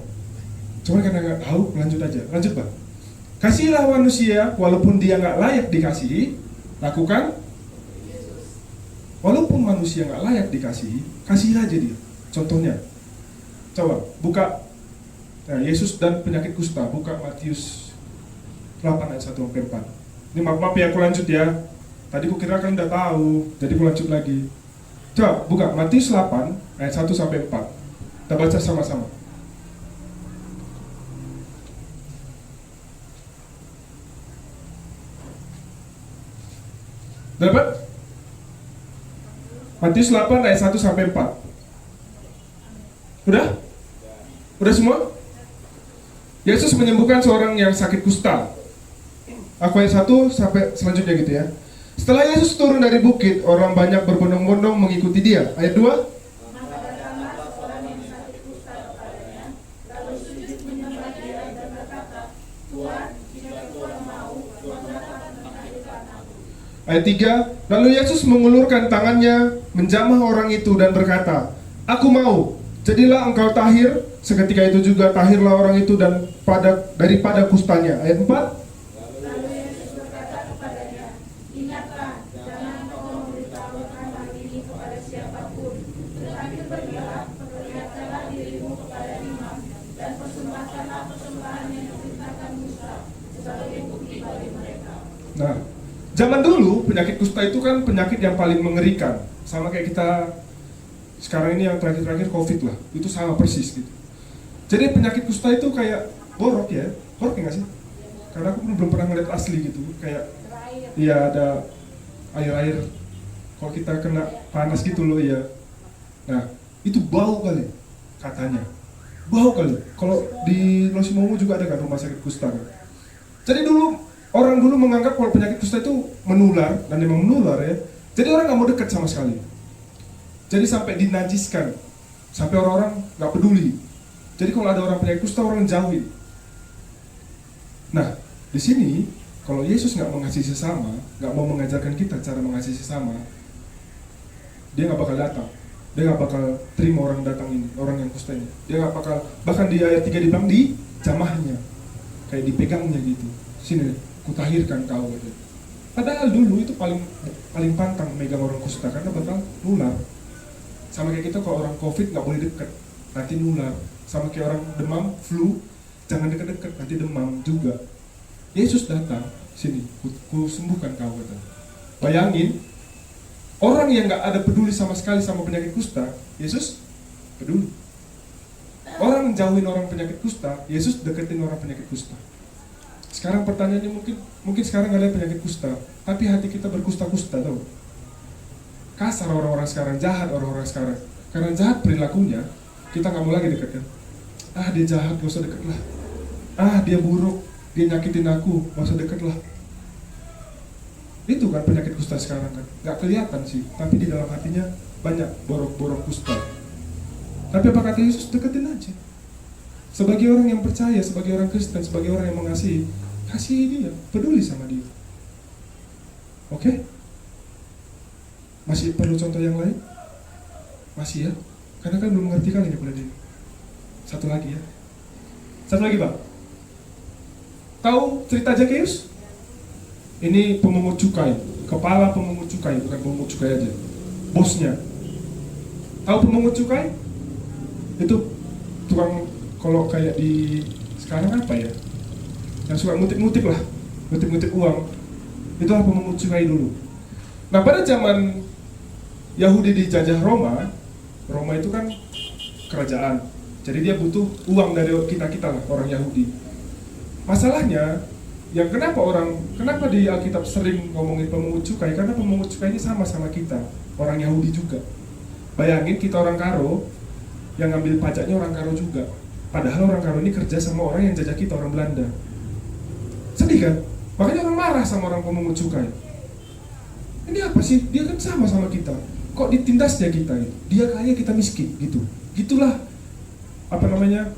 Cuma karena nggak tahu, lanjut aja. Lanjut Bang. Kasihilah manusia, walaupun dia nggak layak dikasihi, lakukan. Walaupun manusia nggak layak dikasihi, kasihilah aja dia. Contohnya, coba buka Yesus dan penyakit kusta, buka Matius 8 ayat 1-4. Ini maaf ya, aku lanjut ya. Tadi aku kira kalian udah tahu, jadi aku lanjut lagi. Coba buka Matius 8 ayat 1-4. Kita baca sama-sama. Dapat? Matius 8 ayat 1-4. Udah? Udah semua? Yesus menyembuhkan seorang yang sakit kusta. Aku ayat 1 sampai selanjutnya gitu ya. Setelah Yesus turun dari bukit, orang banyak berbondong-bondong mengikuti dia. Ayat 2. Maka datanglah seorang yang sakit kusta kepadanya, lalu sujud menyembah dia dan berkata, Tuhan, jika Tuhan mau, Tuhan dapat menghidupkan aku. Ayat 3. Lalu Yesus mengulurkan tangannya, menjamah orang itu dan berkata, Aku mau, jadilah engkau tahir. Seketika itu juga tahirlah orang itu dan daripada kustanya. Ayat 4. Lalu Yesus berkata kepadanya, Ingatlah, jangan engkau memberitahukan hal ini kepada siapapun, tetapi pergilah, perlihatkanlah dirimu kepada imam, dan persembahkanlah persembahan yang diceritakan Musa sebagai bukti bagi mereka. Nah, zaman dulu penyakit kusta itu kan penyakit yang paling mengerikan. Sama kayak kita sekarang ini yang terakhir-terakhir COVID lah, itu sama persis gitu. Jadi penyakit kusta itu kayak borok ya nggak sih? Karena aku belum pernah ngeliat asli gitu, kayak iya ada air-air. Kalau kita kena panas gitu loh ya. Nah itu bau kali katanya, bau kali. Kalau di Losimomo juga ada kan rumah sakit kusta kan? Jadi orang dulu menganggap kalau penyakit kusta itu menular, dan memang menular ya. Jadi orang nggak mau dekat sama sekali. Jadi sampai dinajiskan, sampai orang-orang nggak peduli. Jadi kalau ada orang penyakit kusta, orang jauhin. Nah, di sini kalau Yesus nggak mengasihi sesama, nggak mau mengajarkan kita cara mengasihi sesama, dia nggak bakal datang. Dia nggak bakal terima orang datang ini, orang yang kusta ini. Dia nggak bakal, bahkan di ayat 3 dibilang di jamahnya, kayak dipegangnya gitu. Sini, kutahirkan kau gitu. Padahal dulu itu paling pantang megang orang kusta karena bakal nular. Sama kayak kita kalau orang COVID nggak boleh deket, nanti nular. Sama kayak orang demam, flu, jangan deket-deket, nanti demam juga. Yesus datang, sini, ku sembuhkan kau kata. Bayangin, orang yang nggak ada peduli sama sekali sama penyakit kusta, Yesus peduli. Orang jauhin orang penyakit kusta, Yesus deketin orang penyakit kusta. Sekarang pertanyaannya mungkin sekarang nggak ada penyakit kusta, tapi hati kita berkusta-kusta tau. Kasar orang-orang sekarang, jahat orang-orang sekarang. Karena jahat perilakunya, kita nggak mau lagi dekat kan. Ah dia jahat, gak usah deket lah. Ah dia buruk, dia nyakitin aku, gak usah deket lah. Itu kan penyakit kusta sekarang kan, gak kelihatan sih, tapi di dalam hatinya banyak borok-borok kusta. Tapi apa kata Yesus? Deketin aja. Sebagai orang yang percaya, sebagai orang Kristen, sebagai orang yang mengasihi, kasihi dia, peduli sama dia. Oke? Masih perlu contoh yang lain? Masih ya? Karena kan belum mengerti kali ini bulan ini. Satu lagi ya. Satu lagi Bang. Tahu cerita Zakheus? Ini pemungut cukai, kepala pemungut cukai, bukan pemungut cukai aja, bosnya. Tahu pemungut cukai? Itu tukang, kalau kayak di sekarang apa ya? Yang suka ngutip-ngutip lah, ngutip-ngutip uang. Itulah pemungut cukai dulu. Nah pada zaman Yahudi dijajah Roma, Roma itu kan kerajaan. Jadi dia butuh uang dari kita-kita lah, orang Yahudi. Masalahnya, yang kenapa di Alkitab sering ngomongin pemungut cukai? Karena pemungut cukai ini sama-sama kita, orang Yahudi juga. Bayangin kita orang Karo, yang ngambil pajaknya orang Karo juga. Padahal orang Karo ini kerja sama orang yang jajah kita, orang Belanda. Sedih kan? Makanya orang marah sama orang pemungut cukai. Ini apa sih? Dia kan sama-sama kita. Kok ditindasnya kita? Dia kaya, kita miskin, gitu. Gitulah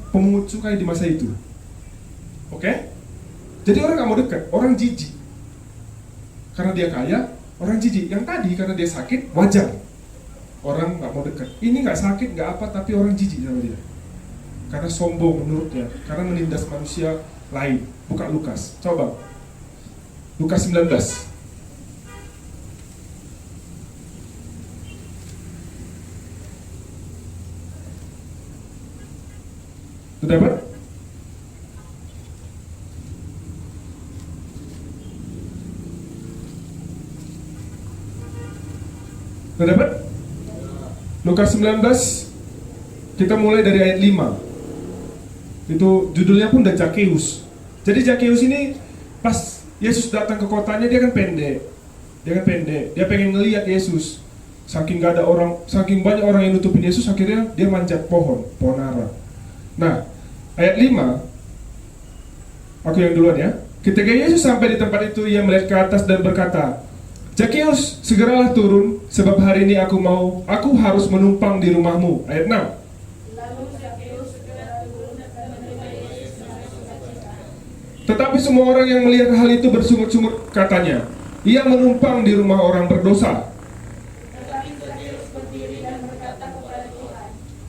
pemungut cukai di masa itu. Oke? Jadi orang gak mau dekat, orang jijik. Karena dia kaya, orang jijik. Yang tadi karena dia sakit, wajar. Orang gak mau dekat. Ini gak sakit, gak apa, tapi orang jijik sama dia. Karena sombong menurutnya, karena menindas manusia lain. Buka Lukas, coba Lukas 19. Sudah dapat? Sudah dapat? Lukas 19, kita mulai dari ayat 5. Itu judulnya pun udah Zakheus. Jadi Zakheus ini pas Yesus datang ke kotanya, dia kan pendek. Dia pengen ngelihat Yesus. Saking banyak orang yang nutupin Yesus, akhirnya dia manjat pohon ara. Nah, ayat 5, aku yang duluan ya. Ketika Yesus sampai di tempat itu, ia melihat ke atas dan berkata, Zakheus, segeralah turun, sebab hari ini aku harus menumpang di rumahmu. Ayat 6. Lalu Zakheus segera turun dan menerima Yesus dengan sukacita. Tetapi semua orang yang melihat hal itu bersungut-sungut katanya, ia menumpang di rumah orang berdosa. Tetapi Zakheus berdiri dan berkata kepada Tuhan,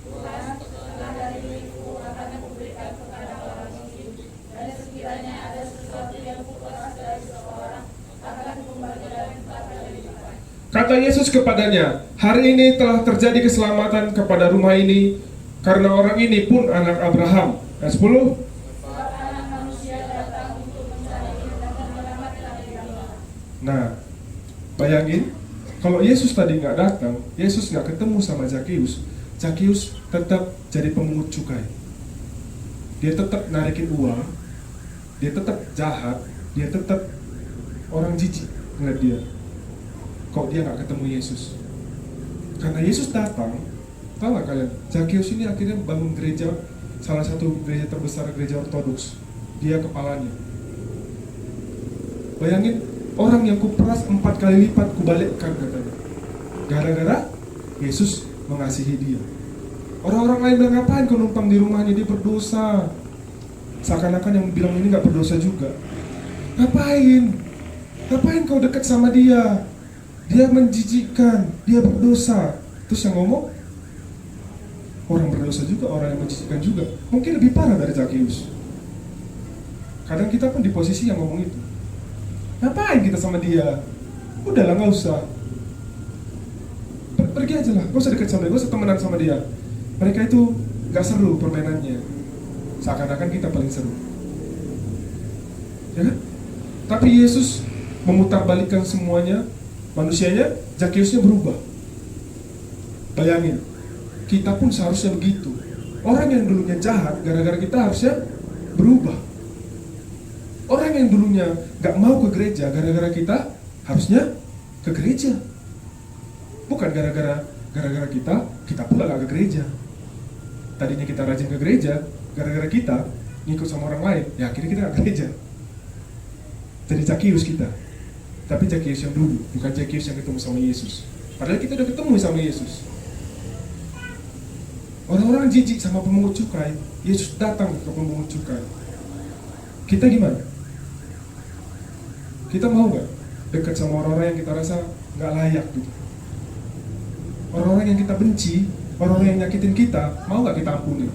Tuhan, setengah dari milikku akan aku berikan kepada orang miskin, dan sekiranya ada sesuatu yang kuperas dari seseorang, akan kukembalikan kepada lipat. Kata Yesus kepadanya, hari ini telah terjadi keselamatan kepada rumah ini, karena orang ini pun anak Abraham. Ayat 10. Sebab anak manusia datang untuk mencari dan menyelamatkan yang hilang. Nah, bayangin, kalau Yesus tadi nggak datang, Yesus nggak ketemu sama Zakheus, Zakheus tetap jadi pemungut cukai. Dia tetap narikin uang, dia tetap jahat, dia tetap orang jijik ngeliat dia. Kok dia nggak ketemu Yesus? Karena Yesus datang, tahu nggak kalian? Zakheus ini akhirnya bangun gereja, salah satu gereja terbesar, gereja Ortodoks. Dia kepalanya. Bayangin, orang yang kuperas 4 kali lipat kubalikkan katanya. Gara-gara Yesus mengasihi dia. Orang-orang lain bilang, ngapain kau numpang di rumahnya, dia berdosa. Seakan-akan yang bilang ini gak berdosa juga. Ngapain kau dekat sama dia? Dia menjijikkan, dia berdosa. Terus yang ngomong, orang berdosa juga, orang yang menjijikkan juga. Mungkin lebih parah dari Zakheus. Kadang kita pun di posisi yang ngomong itu. Ngapain kita sama dia? Udahlah, gak usah. Pergi aja lah, gak usah dekat sama dia, gak usah temenan sama dia. Mereka itu gak seru permainannya. Seakan-akan kita paling seru. Ya kan? Tapi Yesus memutarbalikkan semuanya. Manusianya, Zakheusnya berubah. Bayangin, kita pun seharusnya begitu. Orang yang dulunya jahat, gara-gara kita harusnya berubah. Orang yang dulunya gak mau ke gereja, gara-gara kita harusnya ke gereja. Bukan gara-gara kita pula gak ke gereja. Tadinya kita rajin ke gereja, gara-gara kita ngikut sama orang lain, ya akhirnya kita gak ke gereja. Jadi Zakius kita. Tapi Zakius yang dulu, bukan Zakius yang ketemu sama Yesus. Padahal kita udah ketemu sama Yesus. Orang-orang jijik sama pemungut cukai, Yesus datang ke pemungut cukai. Kita gimana? Kita mau gak dekat sama orang-orang yang kita rasa gak layak gitu? Orang-orang yang kita benci, orang-orang yang nyakitin kita, mau gak kita ampuni?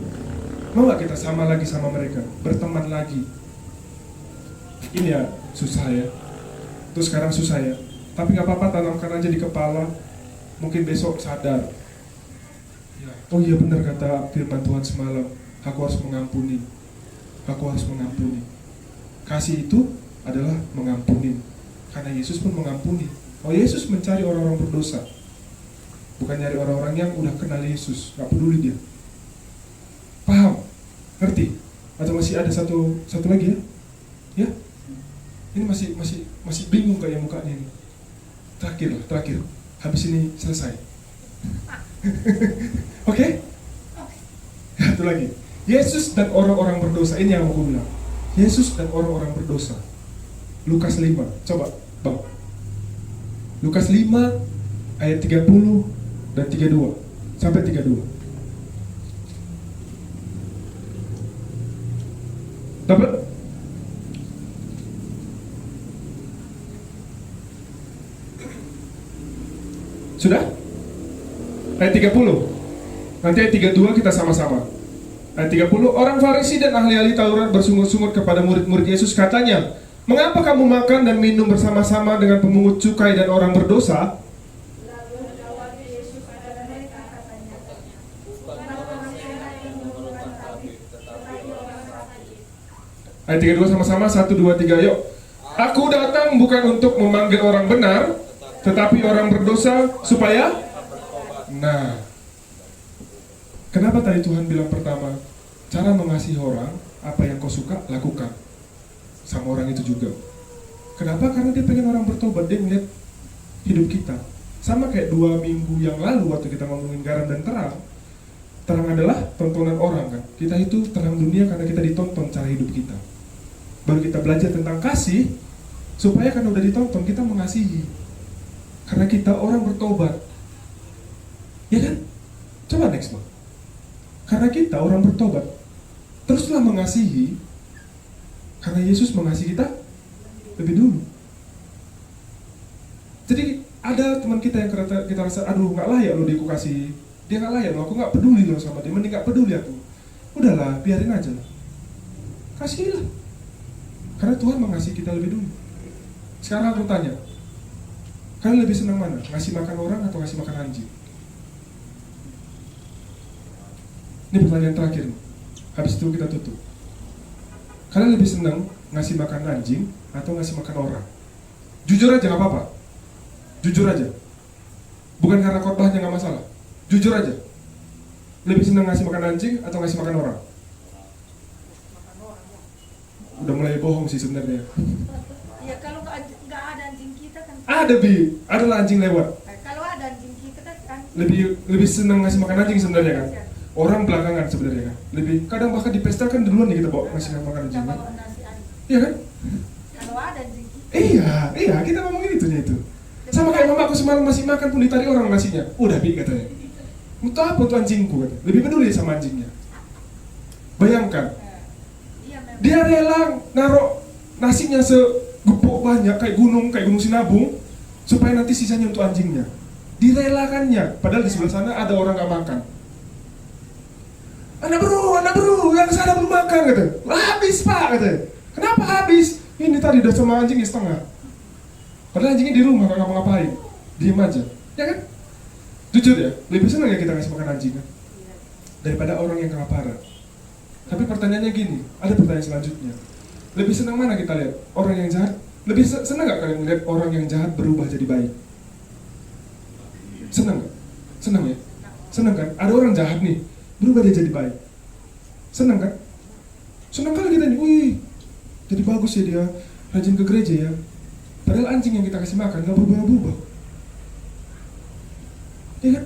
Mau gak kita sama lagi sama mereka? Berteman lagi? Ini ya susah ya. Terus sekarang susah ya. Tapi gak apa-apa, tanamkan aja di kepala. Mungkin besok sadar. Oh iya benar kata firman Tuhan semalam, aku harus mengampuni. Aku harus mengampuni. Kasih itu adalah mengampuni. Karena Yesus pun mengampuni. Oh, Yesus mencari orang-orang berdosa, bukan nyari orang-orang yang udah kenal Yesus, gak peduli dia. Paham? Ngerti? Atau masih ada satu lagi ya? Ya? Ini masih bingung kayak mukanya ini. Terakhir. Habis ini selesai. Oke? Satu lagi. Yesus dan orang-orang berdosa. Ini yang aku bilang. Yesus dan orang-orang berdosa. Lukas 5. Coba, Bang. Lukas 5 ayat 30 dan 32 sampai 32. Dapat? Sudah? Ayat 30. Nanti ayat 32 kita sama-sama. Ayat 30, orang Farisi dan ahli-ahli Taurat bersungut-sungut kepada murid-murid Yesus, katanya, mengapa kamu makan dan minum bersama-sama dengan pemungut cukai dan orang berdosa? Lalu menjawab Yesus kepada mereka, katanya, bukan orang sehat yang memerlukan tabib, tetapi orang sakit. Ayat 32 sama-sama, 1, 2, 3, yuk. Aku datang bukan untuk memanggil orang benar, tetapi orang berdosa supaya... Nah, kenapa tadi Tuhan bilang pertama, cara mengasihi orang, apa yang kau suka, lakukan sama orang itu juga. Kenapa? Karena dia pengen orang bertobat, dia ngeliat hidup kita. Sama kayak 2 minggu yang lalu waktu kita ngomongin garam dan terang. Terang adalah tontonan orang kan. Kita itu terang dunia karena kita ditonton cara hidup kita. Baru kita belajar tentang kasih, supaya karena udah ditonton, kita mengasihi. Karena kita orang bertobat. Ya kan? Coba next Bang. Karena kita orang bertobat, teruslah mengasihi. Karena Yesus mengasihi kita lebih dulu. Jadi ada teman kita yang kita rasa, aduh gak layak lo dia aku kasih. Dia gak layak lo, aku gak peduli lo sama dia. Mending gak peduli aku. Udahlah, biarin aja lah. Kasihilah. Karena Tuhan mengasihi kita lebih dulu. Sekarang aku tanya, kalian lebih senang mana? Ngasih makan orang atau ngasih makan anjing? Ini pertanyaan terakhir. Habis itu kita tutup. Kalian lebih senang ngasih makan anjing atau ngasih makan orang? Jujur aja, gak apa-apa. Jujur aja. Bukan karena khotbahnya gak masalah. Jujur aja. Lebih senang ngasih makan anjing atau ngasih makan orang? Udah mulai bohong sih sebenarnya. Ya kalau nggak ada anjing kita kan. Ada Bi, adalah anjing lewat. Kalau ada anjing kita kan. Lebih senang ngasih makan anjing sebenarnya kan. Orang belakangan sebenarnya kan. Lebih kadang bahkan di pesta kan duluan nih kita bawa ngasih makan anjing. Kita Kan? bawa nasi anjing. Iya kan? Kalau ada anjing kita. Iya, kita ngomongin itunya itu. Sama kayak mama aku semalam masih makan pun ditarik orang nasinya. Udah Bi katanya. Untuk apa untuk anjingku katanya. Lebih peduli sama anjingnya. Bayangkan. Iya memang. Dia rela naruh nasinya segepok banyak kayak gunung Sinabung supaya nanti sisanya untuk anjingnya. Direlakannya. Padahal di sebelah sana ada orang gak makan. Anak bro, yang sana belum makan kata. Habis pak kata. Kenapa habis? Ini tadi udah sama anjingnya setengah. Padahal anjingnya di rumah gak ngapa-ngapain. Diem aja, ya kan? Jujur ya, lebih senang ya kita ngasih makan anjing kan? Daripada orang yang kelaparan. Tapi pertanyaannya gini, ada pertanyaan selanjutnya. Lebih senang mana kita lihat? Orang yang jahat? Lebih senang gak kalian melihat orang yang jahat berubah jadi baik? Senang gak? Senang ya? Senang kan? Ada orang jahat nih, berubah dia jadi baik. Senang kan? Senang kali kita nih, wih, jadi bagus ya dia, rajin ke gereja ya. Padahal anjing yang kita kasih makan gak berubah-ubah. Ya kan?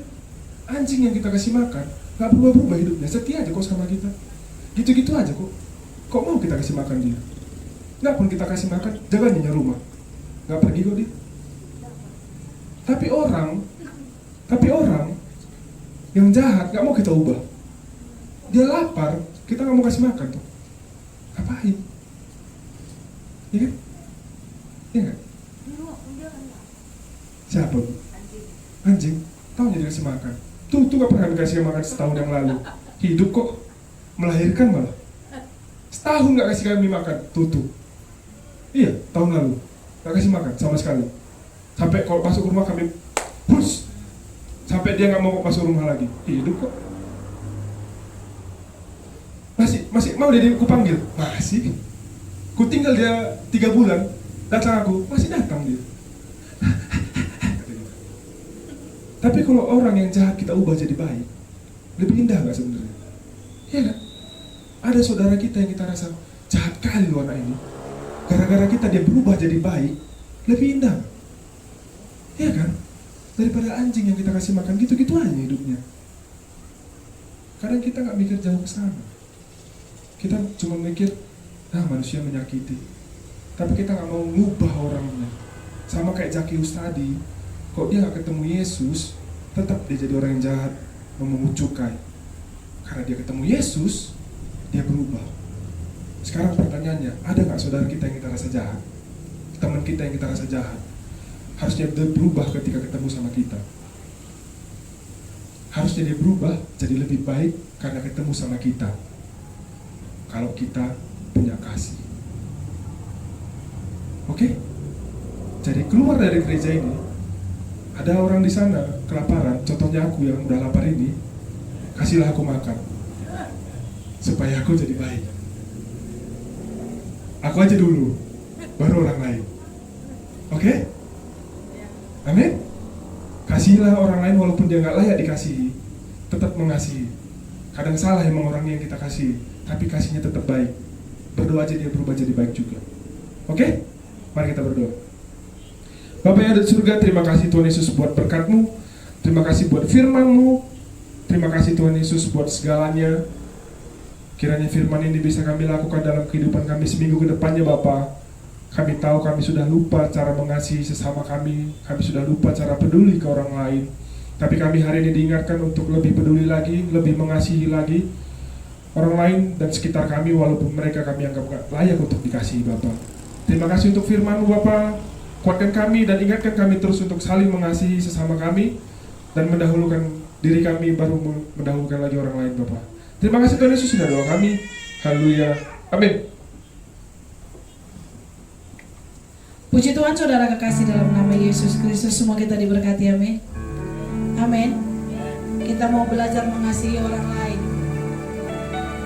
Anjing yang kita kasih makan gak berubah-ubah hidupnya, setia aja kok sama kita. Gitu-gitu aja kok. Kok mau kita kasih makan dia? Nggak pun kita kasih makan, jaga nyonya rumah, nggak pergi kok dia. Tapi orang yang jahat nggak mau kita ubah. Dia lapar, kita nggak mau kasih makan tuh. Ngapain? Iya kan? Iya nggak? Dia kan lah. Siapa? Anjing. Anjing, tahu jadi kasih makan. Tuh gak pernah dikasih makan setahun yang lalu. Hidup kok, melahirkan malah. Setahun gak kasih kami makan, tuh. Iya, tahun lalu gak kasih makan sama sekali. Sampai kalau masuk rumah kami push, sampai dia gak mau masuk rumah lagi. Hidup kok. Masih mau dia kupanggil? Masih. Ku tinggal dia 3 bulan, datang aku, masih datang dia. Tapi kalau orang yang jahat kita ubah jadi baik, lebih indah gak sebenarnya? Iya kan? Ada saudara kita yang kita rasa jahat kali loh anak ini. Gara-gara kita dia berubah jadi baik, lebih indah. Iya kan? Daripada anjing yang kita kasih makan gitu-gitu aja hidupnya. Kadang kita gak mikir jauh ke sana. Kita cuma mikir, manusia menyakiti. Tapi kita gak mau ngubah orangnya. Sama kayak Zakius tadi, kok dia gak ketemu Yesus, tetap dia jadi orang yang jahat, memungut cukai. Karena dia ketemu Yesus, dia berubah. Sekarang pertanyaannya, ada gak saudara kita yang kita rasa jahat? Teman kita yang kita rasa jahat? Harusnya dia berubah ketika ketemu sama kita. Harusnya dia berubah jadi lebih baik karena ketemu sama kita. Kalau kita punya kasih. Oke? Jadi keluar dari gereja ini, ada orang di sana kelaparan, contohnya aku yang udah lapar ini, kasihlah aku makan supaya aku jadi baik. Aku aja dulu, baru orang lain. Oke? Amin? Kasihlah orang lain walaupun dia gak layak dikasihi, tetap mengasihi. Kadang salah emang orang yang kita kasih, tapi kasihnya tetap baik. Berdoa aja dia berubah jadi baik juga. Oke? Mari kita berdoa. Bapa yang ada di surga, terima kasih Tuhan Yesus buat berkat-Mu. Terima kasih buat firman-Mu. Terima kasih Tuhan Yesus buat segalanya. Kiranya firman ini bisa kami lakukan dalam kehidupan kami seminggu ke depannya Bapa. Kami tahu kami sudah lupa cara mengasihi sesama kami. Kami sudah lupa cara peduli ke orang lain. Tapi kami hari ini diingatkan untuk lebih peduli lagi, lebih mengasihi lagi orang lain dan sekitar kami walaupun mereka kami anggap gak layak untuk dikasihi Bapa. Terima kasih untuk firman-Mu Bapa. Kuatkan kami dan ingatkan kami terus untuk saling mengasihi sesama kami dan mendahulukan diri kami baru mendahulukan lagi orang lain Bapa. Terima kasih Tuhan Yesus sudah doa kami. Haleluya. Amin. Puji Tuhan saudara kekasih dalam nama Yesus Kristus, semua kita diberkati, amin. Amin. Kita mau belajar mengasihi orang lain.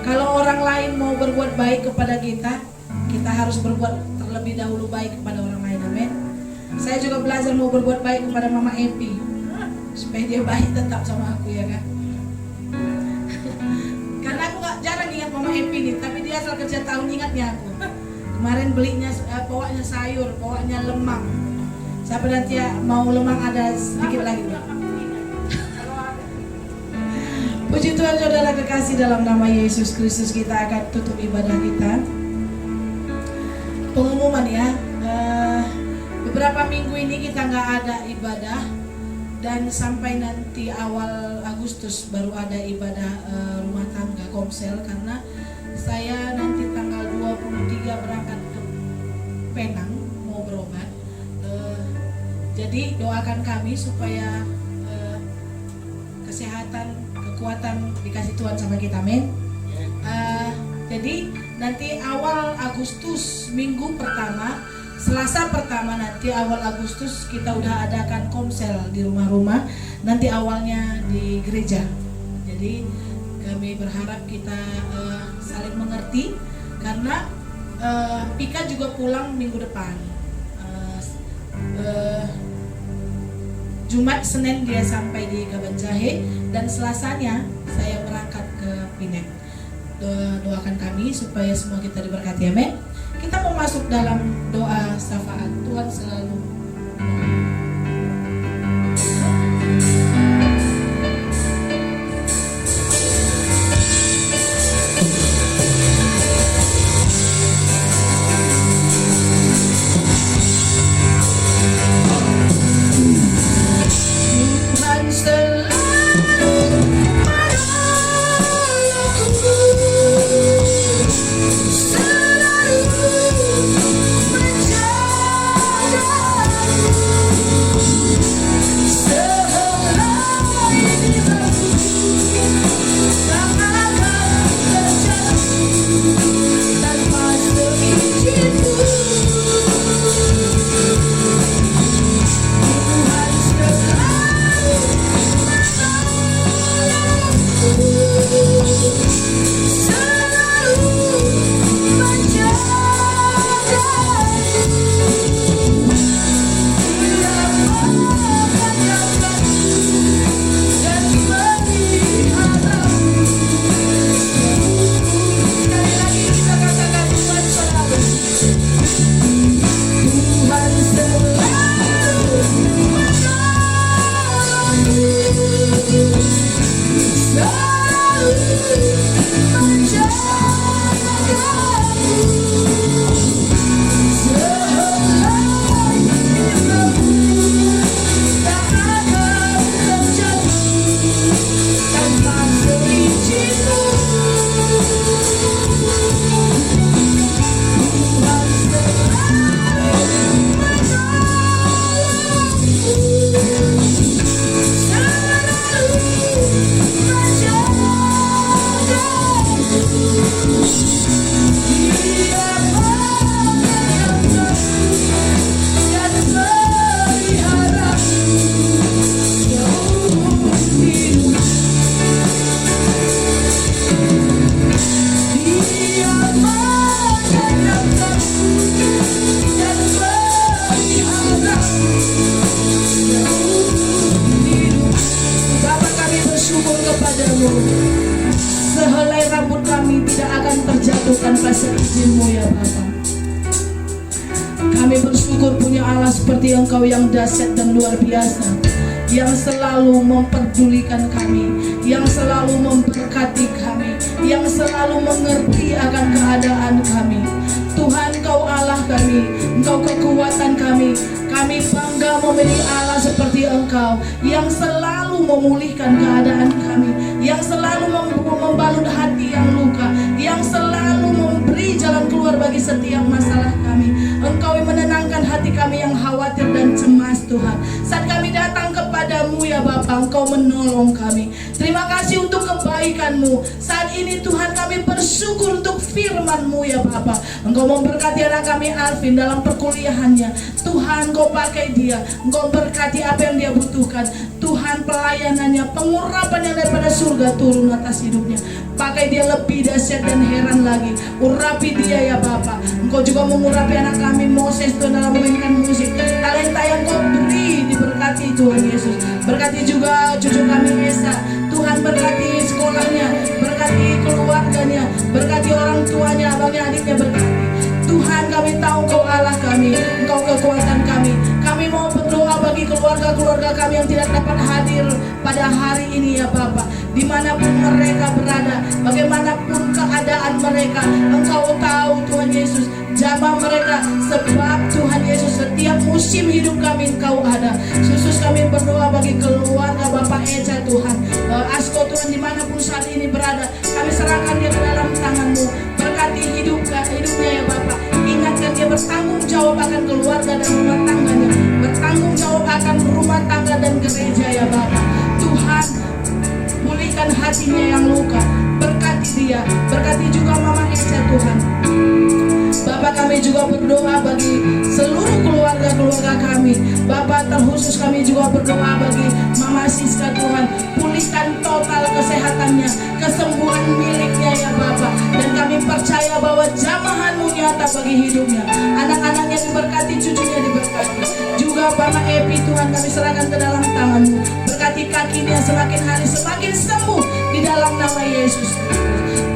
Kalau orang lain mau berbuat baik kepada kita, kita harus berbuat terlebih dahulu baik kepada orang lain, amin. Saya juga belajar mau berbuat baik kepada Mama Epi, supaya dia baik tetap sama aku, ya kan. Karena aku gak jarang ingat Mama Epi nih, tapi dia asal kerja tahun ingatnya aku. Kemarin belinya bawanya sayur, bawanya lemang. Siapa nanti ya, mau lemang ada sedikit lagi. Puji Tuhan saudara kekasih dalam nama Yesus Kristus, kita akan tutup ibadah kita. Pengumuman ya, beberapa minggu ini kita nggak ada ibadah dan sampai nanti awal Agustus baru ada ibadah rumah tangga komsel karena saya nanti tanggal 23 berangkat ke Penang mau berobat. Jadi doakan kami supaya kesehatan, kekuatan dikasih Tuhan sama kita, amin. Jadi nanti awal Agustus minggu pertama, Selasa pertama nanti awal Agustus kita udah adakan komsel di rumah-rumah. Nanti awalnya di gereja. Jadi kami berharap kita saling mengerti karena Pika juga pulang minggu depan. Jumat, Senin dia sampai di Kabanjahe dan Selasanya saya berangkat ke Pineng. Doakan kami supaya semua kita diberkati, amin. Kita mau masuk dalam doa syafaat. Tuhan selalu ya Bapa. Kami bersyukur punya Allah seperti Engkau yang dahsyat dan luar biasa, yang selalu memperdulikan kami, yang selalu memberkati kami, yang selalu mengerti akan keadaan kami. Tuhan, Engkau Allah kami, Engkau kekuatan kami. Kami bangga memiliki Allah seperti Engkau, yang selalu memulihkan keadaan kami, yang selalu membalut hati yang luka, yang selalu memberi jalan keluar bagi setiap masalah kami. Engkau yang menenangkan hati kami yang khawatir dan cemas, Tuhan. Saat kami datang kepadamu ya Bapa, Engkau menolong kami. Terima kasih untuk kebaikan-Mu. Saat ini Tuhan, kami bersyukur untuk firman-Mu ya Bapa. Engkau memberkati anak kami Alvin dalam perkuliahannya. Tuhan, Engkau pakai dia, Engkau berkati apa yang dia butuhkan. Tuhan, pelayanannya, pengurapan yang daripada surga turun atas hidupnya. Pakai dia lebih dahsyat dan heran lagi. Urapi dia ya Bapa. Engkau juga mengurapi anak kami Moses Tuhan dalam memainkan musik. Talenta yang Engkau beri diberkati Tuhan Yesus. Berkati juga cucu kami Esa. Tuhan, berkati sekolahnya, berkati keluarganya, berkati orang tuanya, abangnya, adiknya, berkati. Tuhan, kami tahu Engkau Allah kami, Engkau kekuatan kami. Kami mau berdoa bagi keluarga-keluarga kami yang tidak dapat hadir pada hari ini ya Bapa. Dimanapun mereka berada, bagaimanapun keadaan mereka, Engkau tahu Tuhan Yesus jamaah mereka. Sebab Tuhan Yesus setiap musim hidup kami Engkau ada. Khusus kami berdoa bagi keluarga Bapak Eca Tuhan, Asko Tuhan, dimanapun saat ini berada, kami serahkan dia ke dalam tangan-Mu. Berkati hidupnya ya Bapak. Ingatkan dia bertanggung jawab akan keluarga dan rumah tangganya, bertanggung jawab akan rumah tangga dan gereja ya Bapak. Tuhan, pulihkan hatinya yang luka. Berkati dia, berkati juga Mama Eca Tuhan. Bapak, kami juga berdoa bagi seluruh keluarga-keluarga kami. Bapak, terkhusus kami juga berdoa bagi Mama Siska Tuhan. Pulihkan total kesehatannya, kesembuhan miliknya ya Bapak. Dan kami percaya bahwa jamahan-Mu nyata bagi hidupnya. Anak-anaknya diberkati, cucunya diberkati. Juga Bapak Epi Tuhan, kami serahkan ke dalam tangan-Mu. Berkati kakinya semakin hari semakin sembuh di dalam nama Yesus.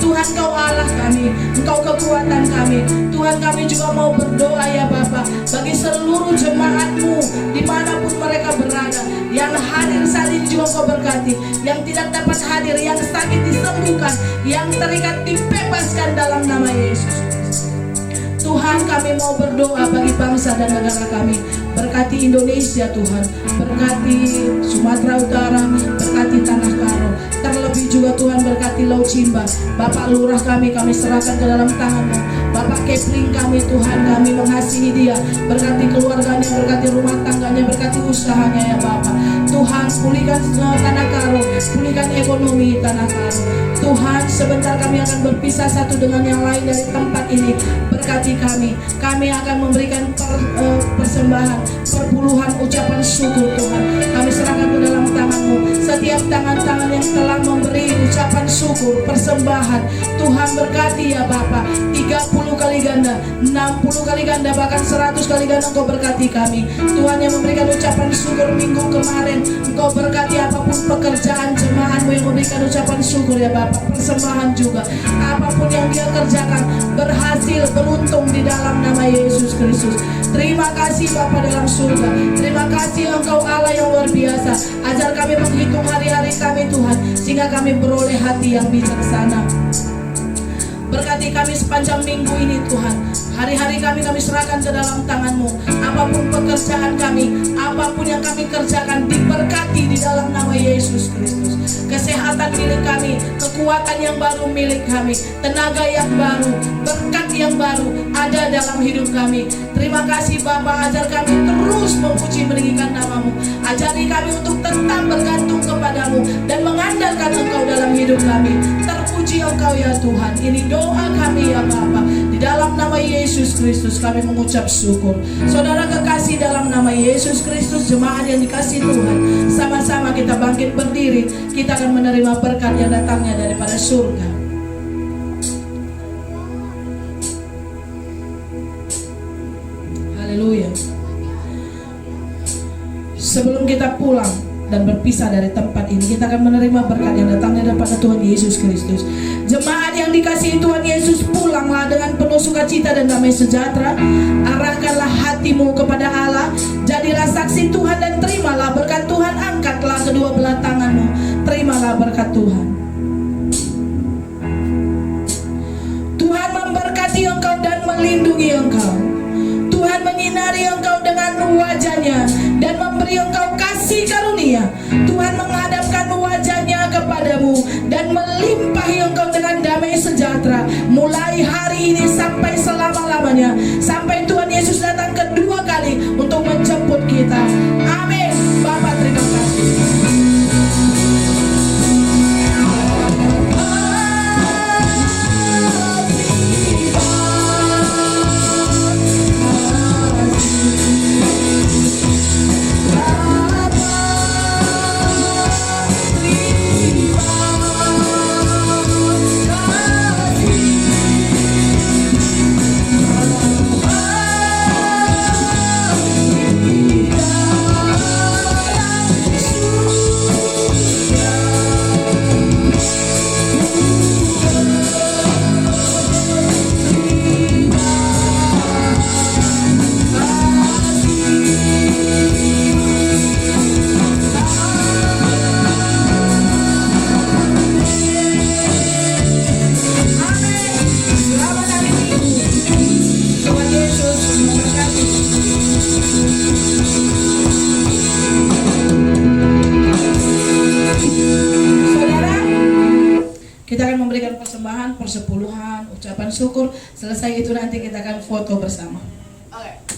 Tuhan, Engkau Allah kami, Engkau kekuatan kami. Tuhan, kami juga mau berdoa ya Bapa bagi seluruh jemaat-Mu dimanapun mereka berada, yang hadir saat ini juga Engkau berkati, yang tidak dapat hadir, yang sakit disembuhkan, yang terikat dibebaskan dalam nama Yesus. Tuhan, kami mau berdoa bagi bangsa dan negara kami. Berkati Indonesia Tuhan, berkati Sumatera Utara, berkati Tanah Karo. Terlebih juga Tuhan berkati Laut Cimba. Bapak Lurah kami serahkan ke dalam tangan-Mu. Bapak Kepling kami Tuhan, kami mengasihi dia. Berkati keluarganya, berkati rumah tangganya, berkati usahanya ya Bapak. Tuhan, pulihkan Tanah Karo, pulihkan ekonomi Tanah Karo. Tuhan, sebentar kami akan berpisah satu dengan yang lain dari tempat ini. Berkati kami akan memberikan persembahan, perpuluhan ucapan syukur Tuhan. Kami serahkan ke dalam tangan-Mu. Setiap tangan-tangan yang telah memberi ucapan syukur, persembahan, Tuhan berkati ya Bapa. 30 kali ganda, 60 kali ganda, bahkan 100 kali ganda Engkau berkati kami. Tuhan yang memberikan ucapan syukur minggu kemarin, Engkau berkati apapun pekerjaan jemaat-Mu yang memberikan ucapan syukur ya Bapa. Persembahan juga, apapun yang dia kerjakan berhasil, beruntung di dalam nama Yesus Kristus. Terima kasih Bapa dalam surga. Terima kasih Engkau Allah yang luar biasa. Ajar kami menghitung hari-hari kami Tuhan, sehingga kami beroleh hati yang bijaksana. Berkati kami sepanjang minggu ini Tuhan. Hari-hari kami serahkan ke dalam tangan-Mu. Apapun pekerjaan kami, apapun yang kami kerjakan, diberkati di dalam nama Yesus Kristus. Kesehatan milik kami, kekuatan yang baru milik kami, tenaga yang baru, berkat yang baru ada dalam hidup kami. Terima kasih Bapa, ajar kami terus memuji meninggikan nama-Mu. Ajari kami untuk tetap bergantung kepadamu dan mengandalkan Engkau dalam hidup kami. Terpuji Engkau ya Tuhan. Ini doa kami ya Bapa. Di dalam nama Yesus Kristus kami mengucap syukur. Saudara kekasih, dalam nama Yesus Kristus, jemaat yang dikasih Tuhan, sama-sama kita bangkit berdiri. Kita akan menerima berkat yang datangnya daripada surga. Haleluya. Sebelum kita pulang, dan berpisah dari tempat ini. Kita akan menerima berkat yang datangnya daripada Tuhan Yesus Kristus. Jemaat yang dikasihi Tuhan Yesus, pulanglah dengan penuh sukacita dan damai sejahtera. Arahkanlah hatimu kepada Allah, jadilah saksi Tuhan dan terimalah berkat Tuhan. Angkatlah kedua belah tanganmu, terimalah berkat Tuhan. Tuhan memberkati engkau dan melindungi engkau. Tuhan menyinari engkau dengan wajahnya dan memberi engkau kasih karunia. Tuhan menghadapkan wajahnya kepadamu dan melimpahi engkau dengan damai sejahtera, mulai hari ini sampai selama-lamanya, sampai Tuhan Yesus datang kedua kali untuk menjemput kita. Amin. Bapa, terima kasih. Kita akan memberikan persembahan, persepuluhan, ucapan syukur. Selesai itu nanti kita akan foto bersama. Oke.